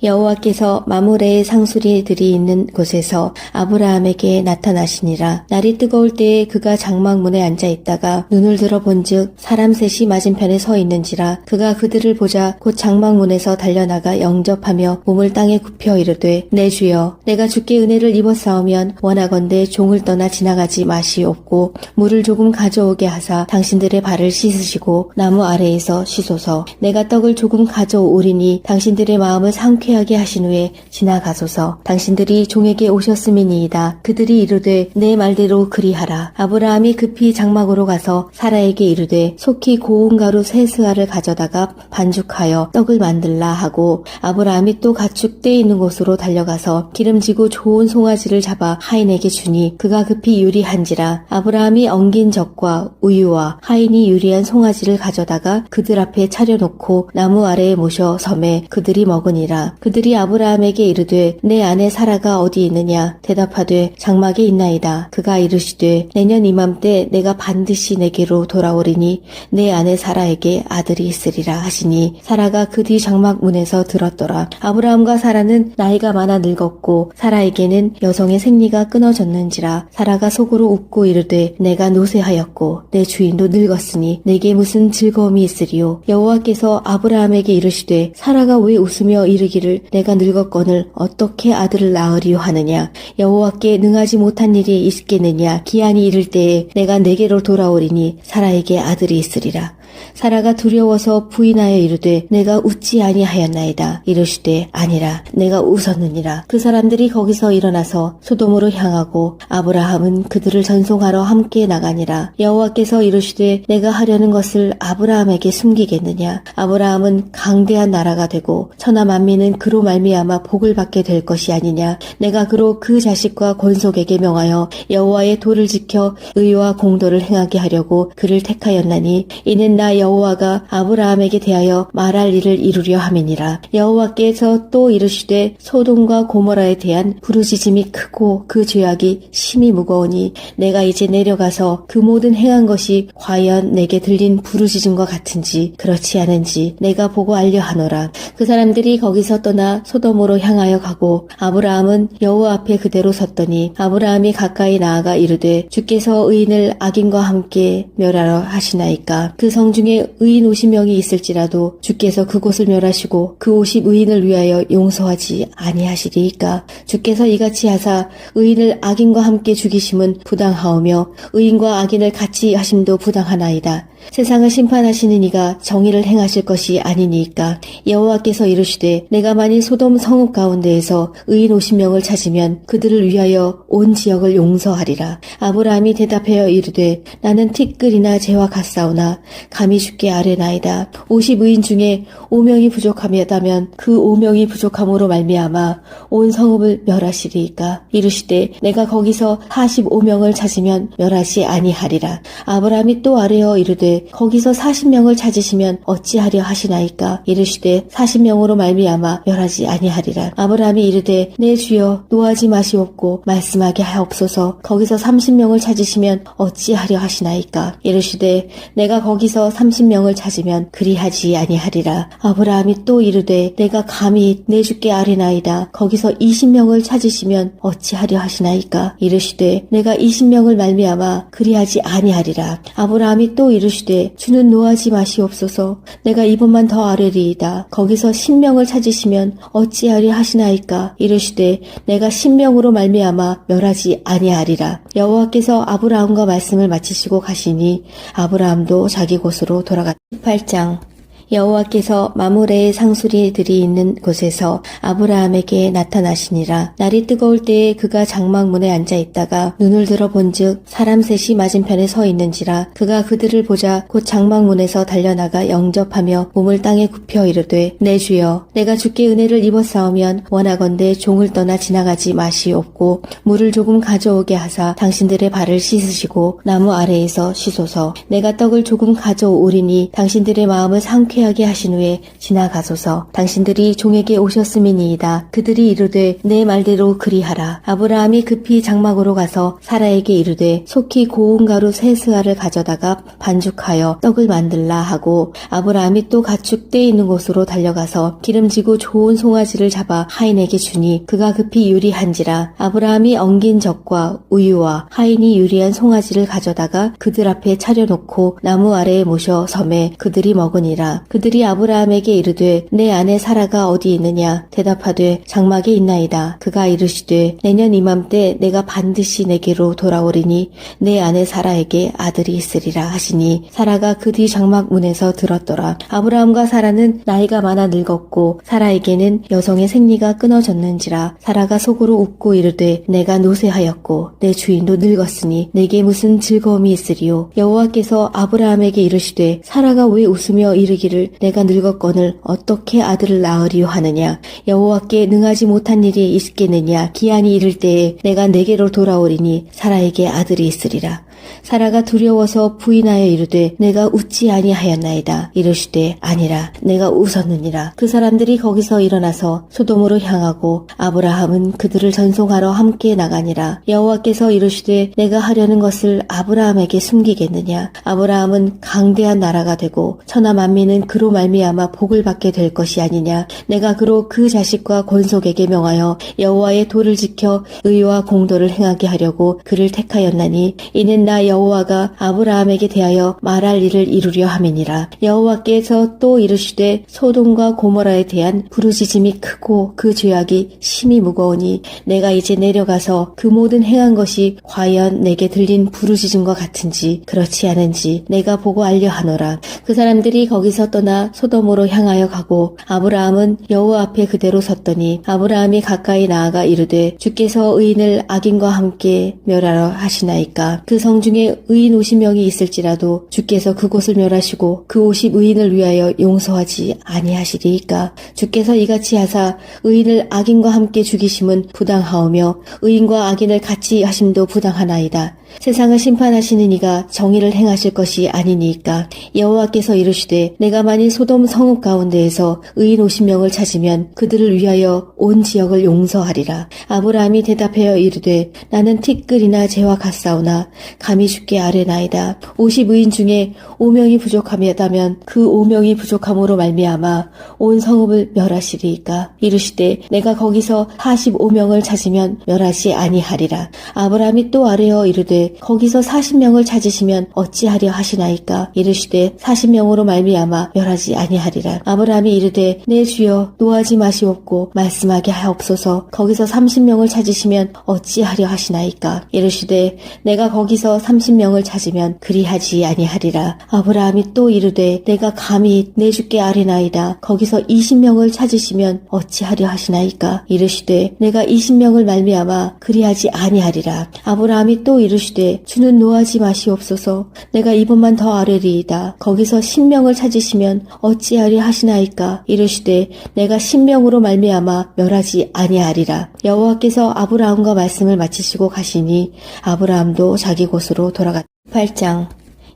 여호와께서 마므레의 상수리들이 있는 곳에서 아브라함에게 나타나시니라. 날이 뜨거울 때에 그가 장막문에 앉아 있다가 눈을 들어 본즉 사람 셋이 맞은편에 서 있는지라. 그가 그들을 보자 곧 장막문에서 달려나가 영접하며 몸을 땅에 굽혀 이르되 내 주여 내가 주께 은혜를 입었사오면 원하건대 종을 떠나 지나가지 마시옵고 물을 조금 가져오게 하사 당신들의 발을 씻으시고 나무 아래에서 쉬소서. 내가 떡을 조금 가져오리니 당신들의 마음을 상쾌하게 하신 후에 지나가소서. 당신들이 종에게 오셨음이니이다. 그들이 이르되 내 말대로 그리하라. 아브라함이 급히 장막으로 가서 사라에게 이르되 속히 고운 가루 세 스아를 가져다가 반죽하여 떡을 만들라 하고 아브라함이 또 가축 떼 있는 곳으로 달려가서 기름지고 좋은 송아지를 잡아 하인에게 주니 그가 급히 요리한지라. 아브라함이 엉긴 젖과 우유와 하인이 요리한 송아지를 가져다가 그들 앞에 차려놓고 나무 아래에 모셔 섬에 그들이 먹으니라. 그들이 아브라함에게 이르되 내 아내 사라가 어디 있느냐. 대답하되 장막에 있나이다. 그가 이르시되 내년 이맘때 내가 반드시 내게로 돌아오리니 내 아내 사라에게 아들이 있으리라 하시니 사라가 그 뒤 장막 문에서 들었더라. 아브라함과 사라는 나이가 많아 늙었고 사라에게는 여성의 생리가 끊어졌는지라. 사라가 속으로 웃고 이르되 내가 노쇠하였고 내 주인도 늙었으니 내게 무슨 즐거움이 있으리요. 여호와께서 아브라함에게 이르시되 사라가 왜 웃으며 이르기를 내가 늙었거늘 어떻게 아들을 낳으리요 하느냐. 여호와께 능하지 못한 일이 있겠느냐. 기한이 이를 때에 내가 내게로 돌아오리니 사라에게 아들이 있으리라. 사라가 두려워서 부인하여 이르되 내가 웃지 아니하였나이다. 이르시되 아니라 내가 웃었느니라. 그 사람들이 거기서 일어나서 소돔으로 향하고 아브라함은 그들을 전송하러 함께 나가니라. 여호와께서 이르시되 내가 하려는 것을 아브라함에게 숨기겠느냐. 아브라함은 강대한 나라가 되고 천하 만민은 그로 말미암아 복을 받게 될 것이 아니냐. 내가 그로 그 자식과 권속에게 명하여 여호와의 도를 지켜 의와 공도를 행하게 하려고 그를 택하였나니 이는 나 여호와가 아브라함에게 대하여 말할 일을 이루려 함이니라. 여호와께서 또 이르시되 소돔과 고모라에 대한 부르짖음이 크고 그 죄악이 심히 무거우니 내가 이제 내려가서 그 모든 행한 것이 과연 내게 들린 부르짖음과 같은지 그렇지 않은지 내가 보고 알려 하노라. 그 사람들이 거기서 떠나 소돔으로 향하여 가고 아브라함은 여호와 앞에 그대로 섰더니 아브라함이 가까이 나아가 이르되 주께서 의인을 악인과 함께 멸하러 하시나이까. 그 성 중에 의인 50명이 있을지라도 주께서 그곳을 멸하시고 그 50의인을 위하여 용서하지 아니하시리이까. 주께서 이같이 하사 의인을 악인과 함께 죽이심은 부당하오며 의인과 악인을 같이 하심도 부당하나이다. 세상을 심판하시는 이가 정의를 행하실 것이 아니니까. 여호와께서 이르시되 내가 만일 소돔 성읍 가운데에서 의인 50명을 찾으면 그들을 위하여 온 지역을 용서하리라. 아브라함이 대답하여 이르되 나는 티끌이나 재와 같사오나 감히 주께 아뢰나이다. 50의인 중에 5명이 부족하다면 그 5명이 부족함으로 말미암아 온 성읍을 멸하시리이까. 이르시되 내가 거기서 45명을 찾으면 멸하지 아니하리라. 아브라함이 또 아뢰어 이르되 이르되 거기서 40명을 찾으시면 어찌하려 하시나이까. 이르시되 40명으로 말미암아 멸하지 아니하리라. 아브라함이 이르되 내 주여 노하지 마시옵고 말씀하게 하옵소서. 거기서 30명을 찾으시면 어찌하려 하시나이까. 이르시되 내가 거기서 30명을 찾으면 그리하지 아니하리라. 아브라함이 또 이르되 내가 감히 내 주께 아뢰나이다. 거기서 20명을 찾으시면 어찌하려 하시나이까. 이르시되 내가 20명을 말미암아 그리하지 아니하리라. 아브라함이 또 이르시되 주는 노하지 마시옵소서. 내가 이번만 더 아뢰리이다. 거기서 10명을 찾으시면 어찌하려 하시나이까. 이르시되 내가 10명으로 말미암아 멸하지 아니하리라. 여호와께서 아브라함과 말씀을 마치시고 가시니 아브라함도 자기 곳으로 돌아갔다. 18장. 여호와께서 마므레의 상수리들이 있는 곳에서 아브라함에게 나타나시니라. 날이 뜨거울 때에 그가 장막문에 앉아 있다가 눈을 들어 본즉 사람 셋이 맞은편에 서 있는지라. 그가 그들을 보자 곧 장막문에서 달려나가 영접하며 몸을 땅에 굽혀 이르되 내 주여 내가 주께 은혜를 입었사오면 원하건대 종을 떠나 지나가지 마시옵고 물을 조금 가져오게 하사 당신들의 발을 씻으시고 나무 아래에서 쉬소서. 내가 떡을 조금 가져오리니 당신들의 마음을 상쾌 하게 하신 후에 지나가소서. 당신들이 종에게 오셨음이니이다. 그들이 이르되 내 말대로 그리하라. 아브라함이 급히 장막으로 가서 사라에게 이르되 속히 고운 가루 세 스아를 가져다가 반죽하여 떡을 만들라 하고 아브라함이 또 가축 떼 있는 곳으로 달려가서 기름지고 좋은 송아지를 잡아 하인에게 주니 그가 급히 요리한지라. 아브라함이 엉긴 젖과 우유와 하인이 요리한 송아지를 가져다가 그들 앞에 차려놓고 나무 아래에 모셔 섬에 그들이 먹으니라. 그들이 아브라함에게 이르되 내 아내 사라가 어디 있느냐. 대답하되 장막에 있나이다. 그가 이르시되 내년 이맘때 내가 반드시 내게로 돌아오리니 내 아내 사라에게 아들이 있으리라 하시니 사라가 그 뒤 장막 문에서 들었더라. 아브라함과 사라는 나이가 많아 늙었고 사라에게는 여성의 생리가 끊어졌는지라. 사라가 속으로 웃고 이르되 내가 노쇠하였고 내 주인도 늙었으니 내게 무슨 즐거움이 있으리요. 여호와께서 아브라함에게 이르시되 사라가 왜 웃으며 이르기를 내가 늙었거늘 어떻게 아들을 낳으리요 하느냐. 여호와께 능하지 못한 일이 있겠느냐. 기한이 이를 때에 내가 내게로 돌아오리니 사라에게 아들이 있으리라. 사라가 두려워서 부인하여 이르되 내가 웃지 아니하였나이다. 이르시되 아니라 내가 웃었느니라. 그 사람들이 거기서 일어나서 소돔으로 향하고 아브라함은 그들을 전송하러 함께 나가니라. 여호와께서 이르시되 내가 하려는 것을 아브라함에게 숨기겠느냐. 아브라함은 강대한 나라가 되고 천하 만민은 그로 말미암아 복을 받게 될 것이 아니냐. 내가 그로 그 자식과 권속에게 명하여 여호와의 도를 지켜 의와 공도를 행하게 하려고 그를 택하였나니 이는 나 여호와가 아브라함에게 대하여 말할 일을 이루려 함이니라. 여호와께서 또 이르시되 소돔과 고모라에 대한 부르짖음이 크고 그 죄악이 심히 무거우니 내가 이제 내려가서 그 모든 행한 것이 과연 내게 들린 부르짖음과 같은지 그렇지 않은지 내가 보고 알려 하노라. 그 사람들이 거기서 떠나 소돔으로 향하여 가고 아브라함은 여호와 앞에 그대로 섰더니 아브라함이 가까이 나아가 이르되 주께서 의인을 악인과 함께 멸하러 하시나이까. 그 성 중에 의인 50명이 있을지라도 주께서 그곳을 멸하시고 그 50 의인을 위하여 용서하지 아니하시리이까. 주께서 이같이 하사 의인을 악인과 함께 죽이심은 부당하오며 의인과 악인을 같이 하심도 부당하나이다. 세상을 심판하시는 이가 정의를 행하실 것이 아니니까. 여호와께서 이르시되 내가 만일 소돔 성읍 가운데에서 의인 50명을 찾으면 그들을 위하여 온 지역을 용서하리라. 아브라함이 대답하여 이르되 나는 티끌이나 재와 같사오나 감히 주께 아뢰나이다. 50 의인 중에 5명이 부족하다면 그 5명이 부족함으로 말미암아 온 성읍을 멸하시리이까. 이르시되 내가 거기서 45명을 찾으면 멸하지 아니하리라. 아브라함이 또 아뢰어 이르되 거기서 40명을 찾으시면 어찌하려 하시나이까. 이르시되 40명으로 말미암아 멸하지 아니하리라. 아브라함이 이르되 내 주여 노하지 마시옵고 말씀하게 하옵소서. 거기서 30명을 찾으시면 어찌하려 하시나이까. 이르시되 내가 거기서 30명을 찾으면 그리하지 아니하리라. 아브라함이 또 이르되 내가 감히 내 주께 아뢰나이다. 거기서 20명을 찾으시면 어찌하려 하시나이까. 이르시되 내가 20명을 말미암아 그리하지 아니하리라. 아브라함이 또 이르시되 주는 노하지 마시옵소서. 내가 이번만 더 아뢰리이다. 거기서 10명을 찾으시면 어찌하려 하시나이까. 이르시되 내가 10명으로 말미암아 멸하지 아니하리라. 여호와께서 아브라함과 말씀을 마치시고 가시니 아브라함도 자기 곳으로 돌아갔다. 8장.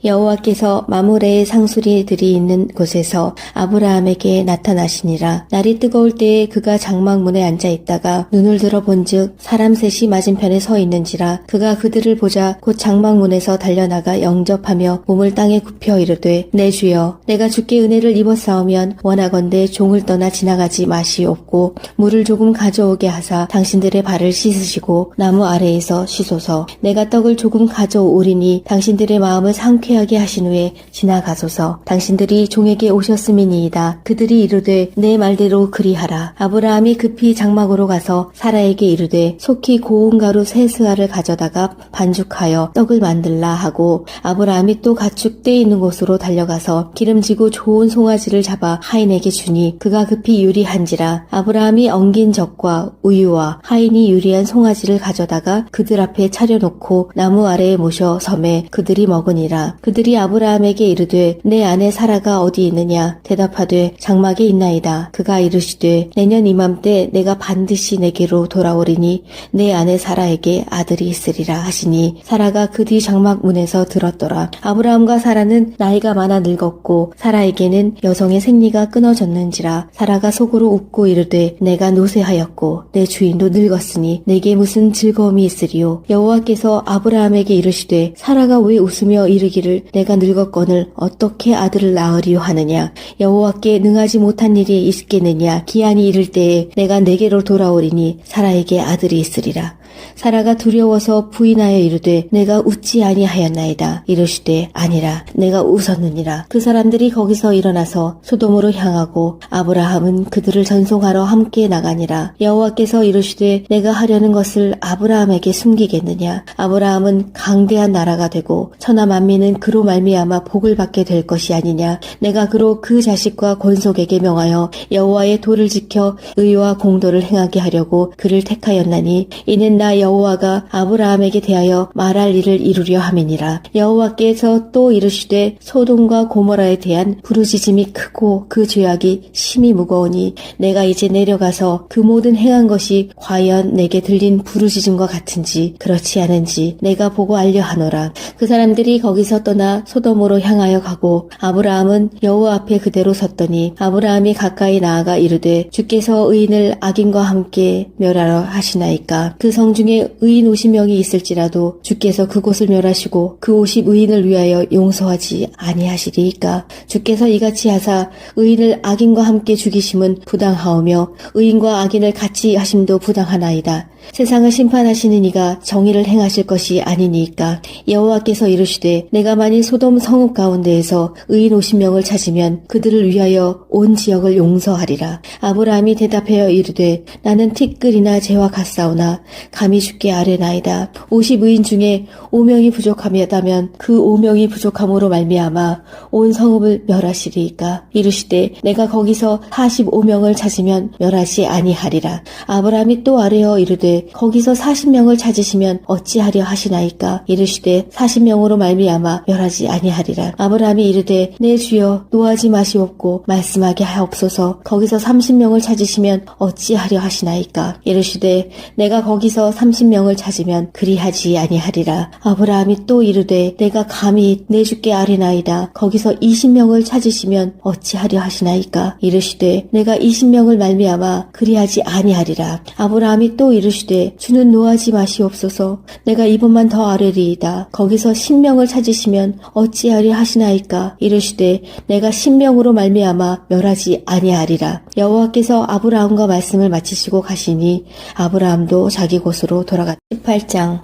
여호와께서 마므레의 상수리들이 있는 곳에서 아브라함에게 나타나시니라. 날이 뜨거울 때에 그가 장막문에 앉아 있다가 눈을 들어본즉 사람 셋이 맞은편에 서 있는지라. 그가 그들을 보자 곧 장막문에서 달려나가 영접하며 몸을 땅에 굽혀 이르되 내 주여 내가 주께 은혜를 입었사오면 원하건대 종을 떠나 지나가지 마시옵고 물을 조금 가져오게 하사 당신들의 발을 씻으시고 나무 아래에서 쉬소서. 내가 떡을 조금 가져오리니 당신들의 마음을 상쾌하게 하신 후에 지나가소서. 당신들이 종에게 오셨음이니이다. 그들이 이르되 내 말대로 그리하라. 아브라함이 급히 장막으로 가서 사라에게 이르되 속히 고운 가루 세 스아를 가져다가 반죽하여 떡을 만들라 하고 아브라함이 또 가축 떼 있는 곳으로 달려가서 기름지고 좋은 송아지를 잡아 하인에게 주니 그가 급히 유리한지라. 아브라함이 엉긴 젖과 우유와 하인이 유리한 송아지를 가져다가 그들 앞에 차려놓고 나무 아래에 모셔 섬에 그들이 먹으니라. 그들이 아브라함에게 이르되 내 아내 사라가 어디 있느냐? 대답하되 장막에 있나이다. 그가 이르시되 내년 이맘때 내가 반드시 내게로 돌아오리니 내 아내 사라에게 아들이 있으리라 하시니 사라가 그 뒤 장막 문에서 들었더라. 아브라함과 사라는 나이가 많아 늙었고 사라에게는 여성의 생리가 끊어졌는지라. 사라가 속으로 웃고 이르되 내가 노쇠하였고 내 주인도 늙었으니 내게 무슨 즐거움이 있으리요. 여호와께서 아브라함에게 이르시되 사라가 왜 웃으며 이르기를 내가 늙었거늘 어떻게 아들을 낳으리요 하느냐. 여호와께 능하지 못한 일이 있겠느냐. 기한이 이를 때에 내가 내게로 돌아오리니 사라에게 아들이 있으리라. 사라가 두려워서 부인하여 이르되 내가 웃지 아니하였나이다. 이르시되 아니라 내가 웃었느니라. 그 사람들이 거기서 일어나서 소돔으로 향하고 아브라함은 그들을 전송하러 함께 나가니라. 여호와께서 이르시되 내가 하려는 것을 아브라함에게 숨기겠느냐. 아브라함은 강대한 나라가 되고 천하 만민은 그로 말미암아 복을 받게 될 것이 아니냐. 내가 그로 그 자식과 권속에게 명하여 여호와의 도를 지켜 의와 공도를 행하게 하려고 그를 택하였나니 이는 나 여호와가 아브라함에게 대하여 말할 일을 이루려 함이니라. 여호와께서 또 이르시되 소돔과 고모라에 대한 부르짖음이 크고 그 죄악이 심히 무거우니 내가 이제 내려가서 그 모든 행한 것이 과연 내게 들린 부르짖음과 같은지 그렇지 않은지 내가 보고 알려 하노라. 그 사람들이 거기서 떠나 소돔으로 향하여 가고 아브라함은 여호와 앞에 그대로 섰더니 아브라함이 가까이 나아가 이르되 주께서 의인을 악인과 함께 멸하러 하시나이까. 그 성 중에 의인 50명이 있을지라도 주께서 그곳을 멸하시고 그 50 의인을 위하여 용서하지 아니하시리이까. 주께서 이같이 하사 의인을 악인과 함께 죽이심은 부당하오며 의인과 악인을 같이 하심도 부당하나이다. 세상을 심판하시는 이가 정의를 행하실 것이 아니니까. 여호와께서 이르시되 내가 만일 소돔 성읍 가운데에서 의인 50명을 찾으면 그들을 위하여 온 지역을 용서하리라. 아브라함이 대답하여 이르되 나는 티끌이나 재와 같사오나 감히 주께 아뢰나이다. 50 의인 중에 5명이 부족하다면 그 5명이 부족함으로 말미암아 온 성읍을 멸하시리이까. 이르시되 내가 거기서 45명을 찾으면 멸하지 아니하리라. 아브라함이 또 아뢰어 이르되 거기서 40명을 찾으시면 어찌하려 하시나이까. 이르시되 40명으로 말미암아 멸하지 아니하리라. 아브라함이 이르되 내 주여 노하지 마시옵고 말씀하게 하옵소서. 거기서 30명을 찾으시면 어찌하려 하시나이까. 이르시되 내가 거기서 30명을 찾으면 그리하지 아니하리라. 아브라함이 또 이르되 내가 감히 내 주께 아뢰나이다. 거기서 20명을 찾으시면 어찌하려 하시나이까. 이르시되 내가 20명을 말미암아 그리하지 아니하리라. 아브라함이 또 이르시되 주는 노하지 마시옵소서. 내가 이번만 더 아뢰리이다. 거기서 10명을 찾으시면 어찌하려 하시나이까. 이르시되 내가 10명으로 말미암아 멸하지 아니하리라. 여호와께서 아브라함과 말씀을 마치시고 가시니 아브라함도 자기 곳으로 돌아갔다. 18장.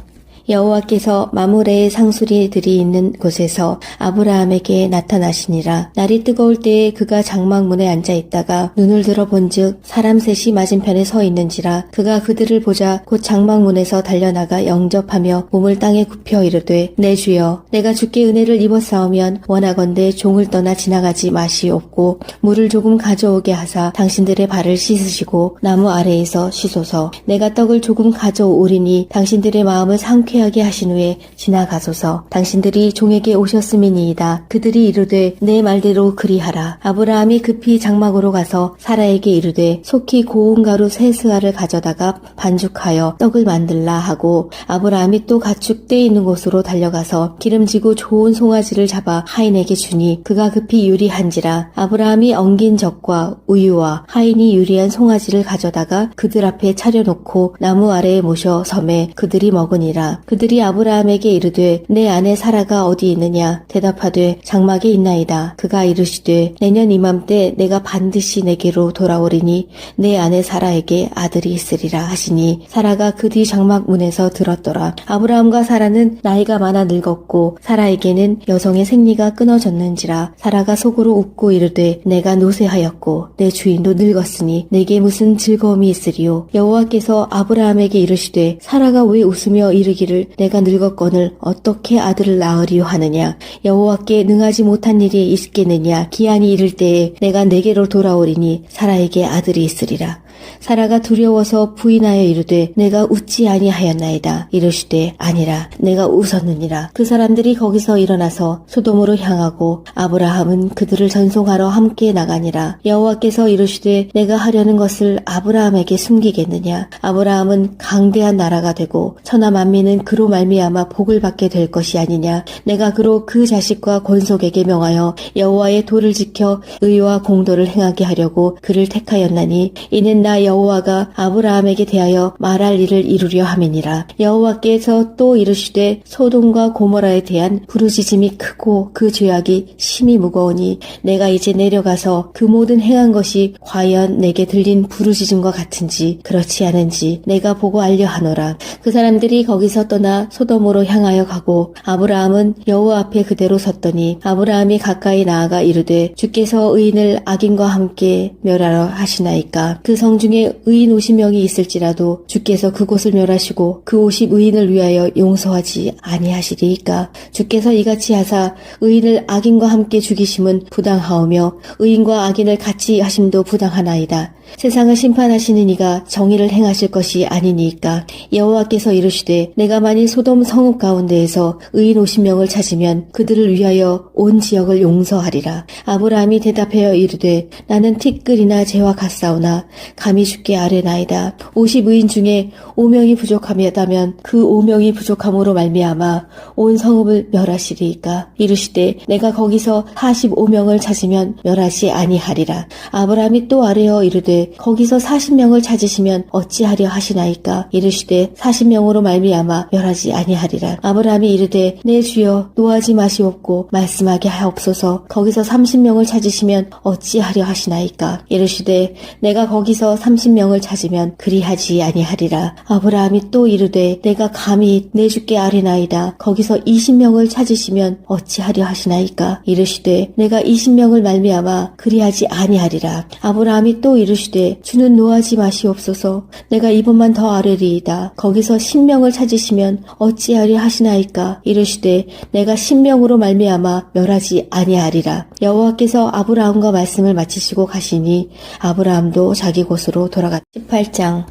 여호와께서 마므레의 상수리들이 있는 곳에서 아브라함에게 나타나시니라. 날이 뜨거울 때에 그가 장막문에 앉아 있다가 눈을 들어본즉 사람 셋이 맞은편에 서 있는지라. 그가 그들을 보자 곧 장막문에서 달려나가 영접하며 몸을 땅에 굽혀 이르되 내 주여 내가 주께 은혜를 입었사오면 원하건대 종을 떠나 지나가지 마시옵고 물을 조금 가져오게 하사 당신들의 발을 씻으시고 나무 아래에서 쉬소서. 내가 떡을 조금 가져오리니 당신들의 마음을 상쾌하게 상쾌하게 하신 후에 지나가소서. 당신들이 종에게 오셨음이니이다. 그들이 이르되 내 말대로 그리하라. 아브라함이 급히 장막으로 가서 사라에게 이르되 속히 고운 가루 세 스아를 가져다가 반죽하여 떡을 만들라 하고, 아브라함이 또 가축 떼 있는 곳으로 달려가서 기름지고 좋은 송아지를 잡아 하인에게 주니 그가 급히 유리한지라. 아브라함이 엉긴 젖과 우유와 하인이 유리한 송아지를 가져다가 그들 앞에 차려놓고 나무 아래에 모셔 섬에 그들이 먹으니라. 그들이 아브라함에게 이르되 내 아내 사라가 어디 있느냐? 대답하되 장막에 있나이다. 그가 이르시되 내년 이맘때 내가 반드시 내게로 돌아오리니 내 아내 사라에게 아들이 있으리라 하시니, 사라가 그 뒤 장막 문에서 들었더라. 아브라함과 사라는 나이가 많아 늙었고 사라에게는 여성의 생리가 끊어졌는지라. 사라가 속으로 웃고 이르되 내가 노쇠하였고 내 주인도 늙었으니 내게 무슨 즐거움이 있으리요? 여호와께서 아브라함에게 이르시되 사라가 왜 웃으며 이르기를 내가 늙었거늘 어떻게 아들을 낳으리요 하느냐? 여호와께 능하지 못한 일이 있겠느냐? 기한이 이를 때에 내가 내게로 돌아오리니 사라에게 아들이 있으리라. 사라가 두려워서 부인하여 이르되 내가 웃지 아니하였나이다. 이르시되 아니라 내가 웃었느니라. 그 사람들이 거기서 일어나서 소돔으로 향하고 아브라함은 그들을 전송하러 함께 나가니라. 여호와께서 이르시되 내가 하려는 것을 아브라함에게 숨기겠느냐? 아브라함은 강대한 나라가 되고 천하 만민은 그로 말미암아 복을 받게 될 것이 아니냐? 내가 그로 그 자식과 권속에게 명하여 여호와의 도를 지켜 의와 공도를 행하게 하려고 그를 택하였나니 이는 나 여호와가 아브라함에게 대하여 말할 일을 이루려 함이니라. 여호와께서 또 이르시되 소돔과 고모라에 대한 부르짖음이 크고 그 죄악이 심히 무거우니 내가 이제 내려가서 그 모든 행한 것이 과연 내게 들린 부르짖음과 같은지 그렇지 않은지 내가 보고 알려 하노라. 그 사람들이 거기서 떠나 소돔으로 향하여 가고 아브라함은 여호와 앞에 그대로 섰더니 아브라함이 가까이 나아가 이르되 주께서 의인을 악인과 함께 멸하러 하시나이까? 그 성 중에 의인 50명이 있을지라도 주께서 그곳을 멸하시고 그 50 의인을 위하여 용서하지 아니하시리이까? 주께서 이같이 하사 의인을 악인과 함께 죽이심은 부당하오며 의인과 악인을 같이 하심도 부당하나이다. 세상을 심판하시는 이가 정의를 행하실 것이 아니니까. 여호와께서 이르시되 내가 만일 소돔 성읍 가운데에서 의인 50명을 찾으면 그들을 위하여 온 지역을 용서하리라. 아브라함이 대답하여 이르되 나는 티끌이나 재와 같사오나 감히 주께 아뢰나이다. 50 의인 중에 5명이 부족하다면 그 5명이 부족함으로 말미암아 온 성읍을 멸하시리이까? 이르시되 내가 거기서 45명을 찾으면 멸하지 아니하리라. 아브라함이 또 아뢰어 이르되 거기서 40명을 찾으시면 어찌하려 하시나이까? 이르시되 40명으로 말미암아 멸하지 아니하리라. 아브라함이 이르되 내 주여 노하지 마시옵고 말씀하게 하옵소서. 거기서 30명을 찾으시면 어찌하려 하시나이까? 이르시되 내가 거기서 30명을 찾으면 그리하지 아니하리라. 아브라함이 또 이르되 내가 감히 내 주께 아뢰나이다. 거기서 20명을 찾으시면 어찌하려 하시나이까? 이르시되 내가 20명을 말미암아 그리하지 아니하리라. 아브라함이 또 이르시되 주는 노하지 마시옵소서. 내가 이번만 더 아뢰리이다. 거기서 10명을 찾으시면 어찌하려 하시나이까? 이르시되 내가 10명으로 말미암아 멸하지 아니하리라. 여호와께서 아브라함과 말씀을 마치시고 가시니 아브라함도 자기 곳으로 돌아갔다. 18장.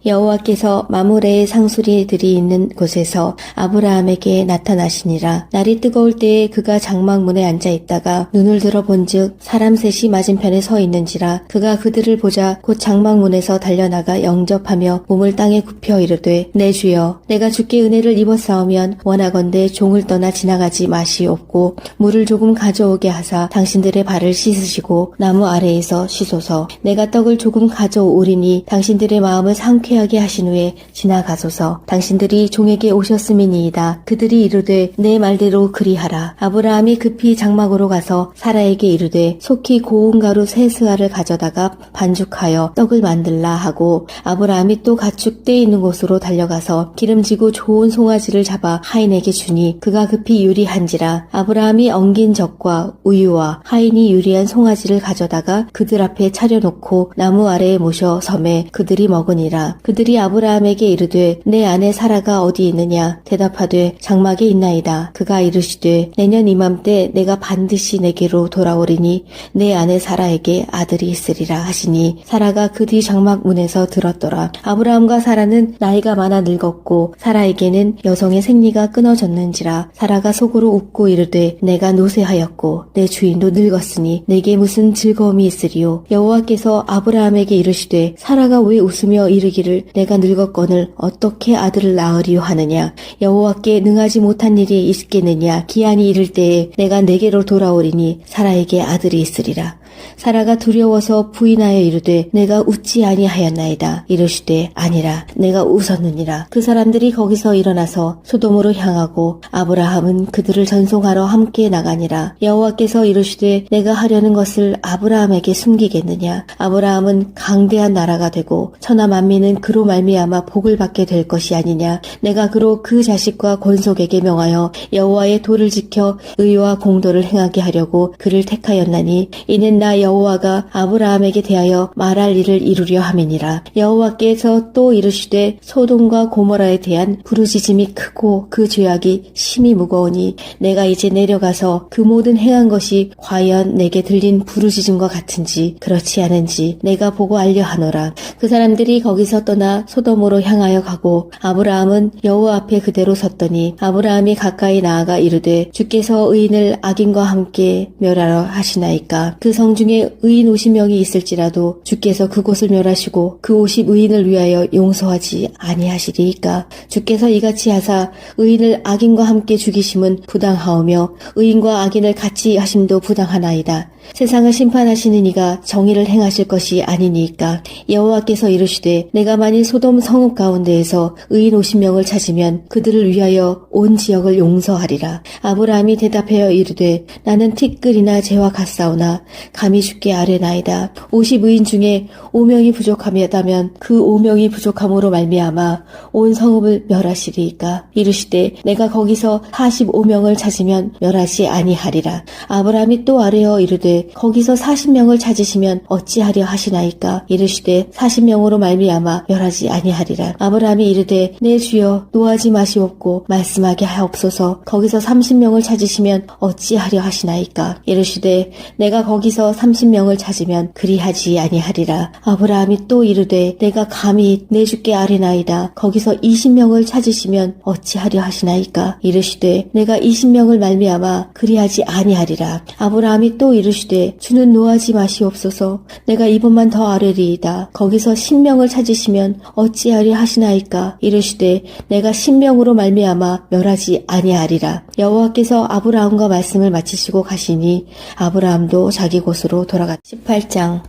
여호와께서 마므레의 상수리들이 있는 곳에서 아브라함에게 나타나시니라. 날이 뜨거울 때에 그가 장막문에 앉아 있다가 눈을 들어 본즉 사람 셋이 맞은편에 서 있는지라. 그가 그들을 보자 곧 장막문에서 달려나가 영접하며 몸을 땅에 굽혀 이르되 내 주여 내가 주께 은혜를 입었사오면 원하건대 종을 떠나 지나가지 마시옵고 물을 조금 가져오게 하사 당신들의 발을 씻으시고 나무 아래에서 쉬소서. 내가 떡을 조금 가져오리니 당신들의 마음을 상쾌하게 하신 후에 지나가소서. 당신들이 종에게 오셨음이니이다. 그들이 이르되 내 말대로 그리하라. 아브라함이 급히 장막으로 가서 사라에게 이르되 속히 고운 가루 세 스아를 가져다가 반죽하여 떡을 만들라 하고, 아브라함이 또 가축 떼 있는 곳으로 달려가서 기름지고 좋은 송아지를 잡아 하인에게 주니 그가 급히 유리한지라. 아브라함이 엉긴 젖과 우유와 하인이 유리한 송아지를 가져다가 그들 앞에 차려놓고 나무 아래에 모셔 섬에 그들이 먹으니라. 그들이 아브라함에게 이르되 내 아내 사라가 어디 있느냐? 대답하되 장막에 있나이다. 그가 이르시되 내년 이맘때 내가 반드시 내게로 돌아오리니 내 아내 사라에게 아들이 있으리라 하시니 사라가 그 뒤 장막 문에서 들었더라. 아브라함과 사라는 나이가 많아 늙었고 사라에게는 여성의 생리가 끊어졌는지라. 사라가 속으로 웃고 이르되 내가 노쇠하였고 내 주인도 늙었으니 내게 무슨 즐거움이 있으리요. 여호와께서 아브라함에게 이르시되 사라가 왜 웃으며 이르기를 내가 늙었거늘 어떻게 아들을 낳으리요 하느냐. 여호와께 능하지 못한 일이 있겠느냐. 기한이 이를 때에 내가 내게로 돌아오리니 사라에게 아들이 있으리라. 사라가 두려워서 부인하여 이르되 내가 웃지 아니하였나이다. 이르시되 아니라 내가 웃었느니라. 그 사람들이 거기서 일어나서 소돔으로 향하고 아브라함은 그들을 전송하러 함께 나가니라. 여호와께서 이르시되 내가 하려는 것을 아브라함에게 숨기겠느냐. 아브라함은 강대한 나라가 되고 천하 만민은 그로 말미암아 복을 받게 될 것이 아니냐. 내가 그로 그 자식과 권속에게 명하여 여호와의 도를 지켜 의와 공도를 행하게 하려고 그를 택하였나니 이는 나 여호와가 아브라함에게 대하여 말할 일을 이루려 함이니라. 여호와께서 또 이르시되 소돔과 고모라에 대한 부르짖음이 크고 그 죄악이 심히 무거우니 내가 이제 내려가서 그 모든 행한 것이 과연 내게 들린 부르짖음과 같은지 그렇지 않은지 내가 보고 알려 하노라. 그 사람들이 거기서 떠나 소돔으로 향하여 가고 아브라함은 여호와 앞에 그대로 섰더니 아브라함이 가까이 나아가 이르되 주께서 의인을 악인과 함께 멸하러 하시나이까. 그 성 중에 의인 50명이 있을지라도 주께서 그곳을 멸하시고 그 50의인을 위하여 용서하지 아니하시리이까. 주께서 이같이 하사 의인을 악인과 함께 죽이심은 부당하오며 의인과 악인을 같이 하심도 부당하나이다. 세상을 심판하시는 이가 정의를 행하실 것이 아니니까. 여호와께서 이르시되 내가 만일 소돔 성읍 가운데에서 의인 50명을 찾으면 그들을 위하여 온 지역을 용서하리라. 아브라함이 대답하여 이르되 나는 티끌이나 재와 같사오나 감히 주께 아뢰나이다. 50의인 중에 5명이 부족하다면 그 5명이 부족함으로 말미암아 온 성읍을 멸하시리이까. 이르시되 내가 거기서 45명을 찾으면 멸하지 아니하리라. 아브라함이 또 아뢰어 이르되 거기서 40명을 찾으시면 어찌하려 하시나이까. 이르시되 40명으로 말미암아 멸하지 아니하리라. 아브라함이 이르되 내 주여 노하지 마시옵고 말씀하게 하옵소서. 거기서 30명을 찾으시면 어찌하려 하시나이까. 이르시되 내가 거기서 30명을 찾으면 그리하지 아니하리라. 아브라함이 또 이르되 내가 감히 내 주께 아뢰나이다. 거기서 20명을 찾으시면 어찌하려 하시나이까. 이르시되 내가 20명을 말미암아 그리하지 아니하리라. 아브라함이 또 이르시되 주는 노하지 마시옵소서. 내가 이번만 더 아뢰리이다. 거기서 10명을 찾으시면 어찌하려 하시나이까. 이르시되 내가 10명으로 말미암아 멸하지 아니하리라. 여호와께서 아브라함과 말씀을 마치시고 가시니 아브라함도 자기 곳으로 돌아갔다. 18장.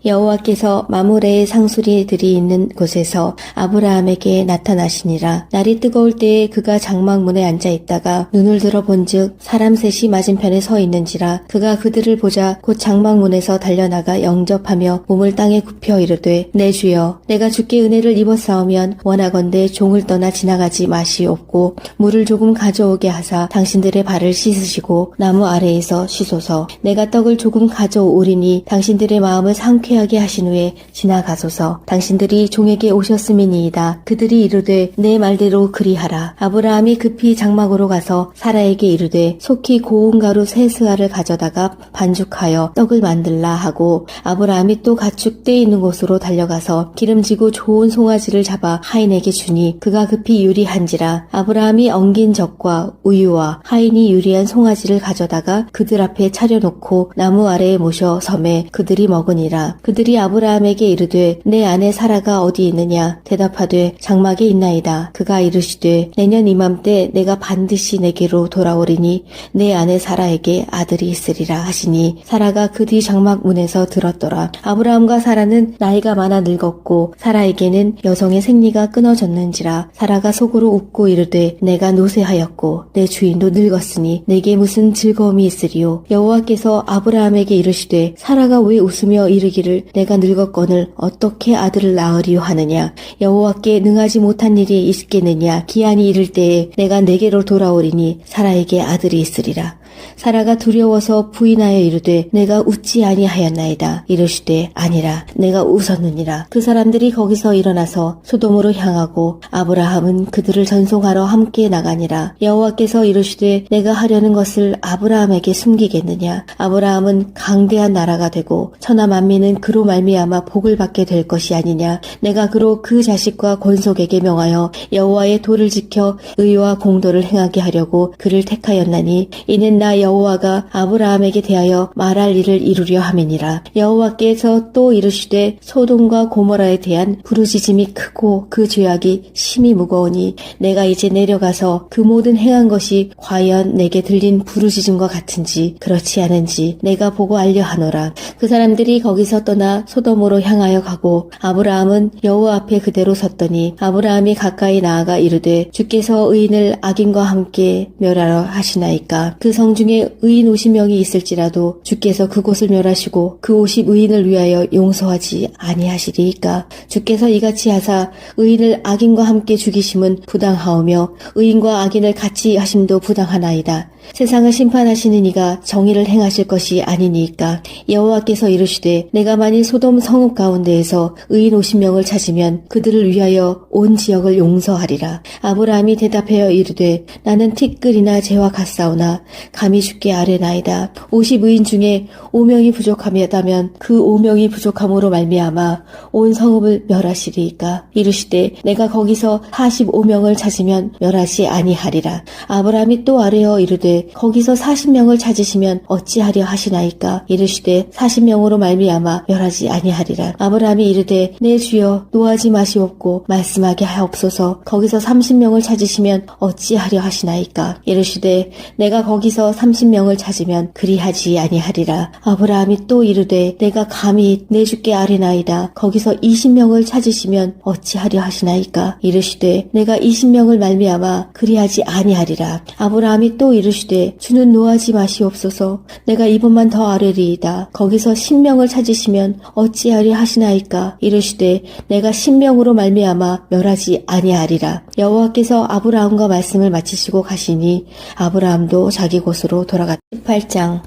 여호와께서 마므레의 상수리들이 있는 곳에서 아브라함에게 나타나시니라. 날이 뜨거울 때에 그가 장막문에 앉아 있다가 눈을 들어 본즉 사람 셋이 맞은편에 서 있는지라. 그가 그들을 보자 곧 장막문에서 달려나가 영접하며 몸을 땅에 굽혀 이르되 내 주여 내가 주께 은혜를 입었사오면 원하건대 종을 떠나 지나가지 마시옵고 물을 조금 가져오게 하사 당신들의 발을 씻으시고 나무 아래에서 쉬소서. 내가 떡을 조금 가져오리니 당신들의 마음을 상쾌하게 하신 후에 지나가소서. 당신들이 종에게 오셨음이니이다. 그들이 이르되 내 말대로 그리하라. 아브라함이 급히 장막으로 가서 사라에게 이르되 속히 고운 가루 세 스아를 가져다가 반죽하여 떡을 만들라 하고 아브라함이 또 가축 떼 있는 곳으로 달려가서 기름지고 좋은 송아지를 잡아 하인에게 주니 그가 급히 요리한지라. 아브라함이 엉긴 젖과 우유와 하인이 요리한 송아지를 가져다가 그들 앞에 차려놓고 나무 아래에 모셔 섬에 그들이 먹으니라. 그들이 아브라함에게 이르되 내 아내 사라가 어디 있느냐. 대답하되 장막에 있나이다. 그가 이르시되 내년 이맘때 내가 반드시 내게로 돌아오리니 내 아내 사라에게 아들이 있으리라 하시니 사라가 그 뒤 장막 문에서 들었더라. 아브라함과 사라는 나이가 많아 늙었고 사라에게는 여성의 생리가 끊어졌는지라. 사라가 속으로 웃고 이르되 내가 노쇠하였고 내 주인도 늙었으니 내게 무슨 즐거움이 있으리요. 여호와께서 아브라함에게 이르시되 사라가 왜 웃으며 이르기를 내가 늙었거늘 어떻게 아들을 낳으리요 하느냐. 여호와께 능하지 못한 일이 있겠느냐. 기한이 이를 때에 내가 내게로 돌아오리니 사라에게 아들이 있으리라. 사라가 두려워서 부인하여 이르되 내가 웃지 아니하였나이다. 이르시되 아니라 내가 웃었느니라. 그 사람들이 거기서 일어나서 소돔으로 향하고 아브라함은 그들을 전송하러 함께 나가니라. 여호와께서 이르시되 내가 하려는 것을 아브라함에게 숨기겠느냐. 아브라함은 강대한 나라가 되고 천하 만민은 그로 말미암아 복을 받게 될 것이 아니냐. 내가 그로 그 자식과 권속에게 명하여 여호와의 도를 지켜 의와 공도를 행하게 하려고 그를 택하였나니 이는 나 여호와가 아브라함에게 대하여 말할 일을 이루려 함이니라. 여호와께서 또 이르시되 소돔과 고모라에 대한 부르짖음이 크고 그 죄악이 심히 무거우니 내가 이제 내려가서 그 모든 행한 것이 과연 내게 들린 부르짖음과 같은지 그렇지 않은지 내가 보고 알려 하노라. 그 사람들이 거기서 떠나 소돔으로 향하여 가고 아브라함은 여호와 앞에 그대로 섰더니 아브라함이 가까이 나아가 이르되 주께서 의인을 악인과 함께 멸하러 하시나이까. 그 성 중에 의인 50명이 있을지라도 주께서 그곳을 멸하시고 그 50 의인을 위하여 용서하지 아니하시리이까. 주께서 이같이 하사 의인을 악인과 함께 죽이심은 부당하오며 의인과 악인을 같이 하심도 부당하나이다. 세상을 심판하시는 이가 정의를 행하실 것이 아니니까. 여호와께서 이르시되 내가 만일 소돔 성읍 가운데에서 의인 50명을 찾으면 그들을 위하여 온 지역을 용서하리라. 아브라함이 대답하여 이르되 나는 티끌이나 재와 같사오나 감히 주께 아뢰나이다. 50 의인 중에 5명이 부족하다면 그 5명이 부족함으로 말미암아 온 성읍을 멸하시리이까. 이르시되 내가 거기서 45명을 찾으면 멸하지 아니하리라. 아브라함이 또 아뢰어 이르되 거기서 40명을 찾으시면 어찌하려 하시나이까. 이르시되 40명으로 말미암아 멸하지 아니하리라. 아브라함이 이르되 내 주여 노하지 마시옵고 말씀하게 하옵소서. 거기서 30명을 찾으시면 어찌하려 하시나이까. 이르시되 내가 거기서 30명을 찾으면 그리하지 아니하리라. 아브라함이 또 이르되 내가 감히 내 주께 아뢰나이다. 거기서 20명을 찾으시면 어찌하려 하시나이까. 이르시되 내가 20명을 말미암아 그리하지 아니하리라. 아브라함이 또 이르시되 주는 노하지 마시옵소서. 내가 이번만 더 아뢰리이다. 거기서 10명을 찾으시면 어찌하리 하시나이까. 이르시되 내가 10명으로 말미암아 멸하지 아니하리라. 여호와께서 아브라함과 말씀을 마치시고 가시니 아브라함도 자기 곳으로 돌아갔다. 18장.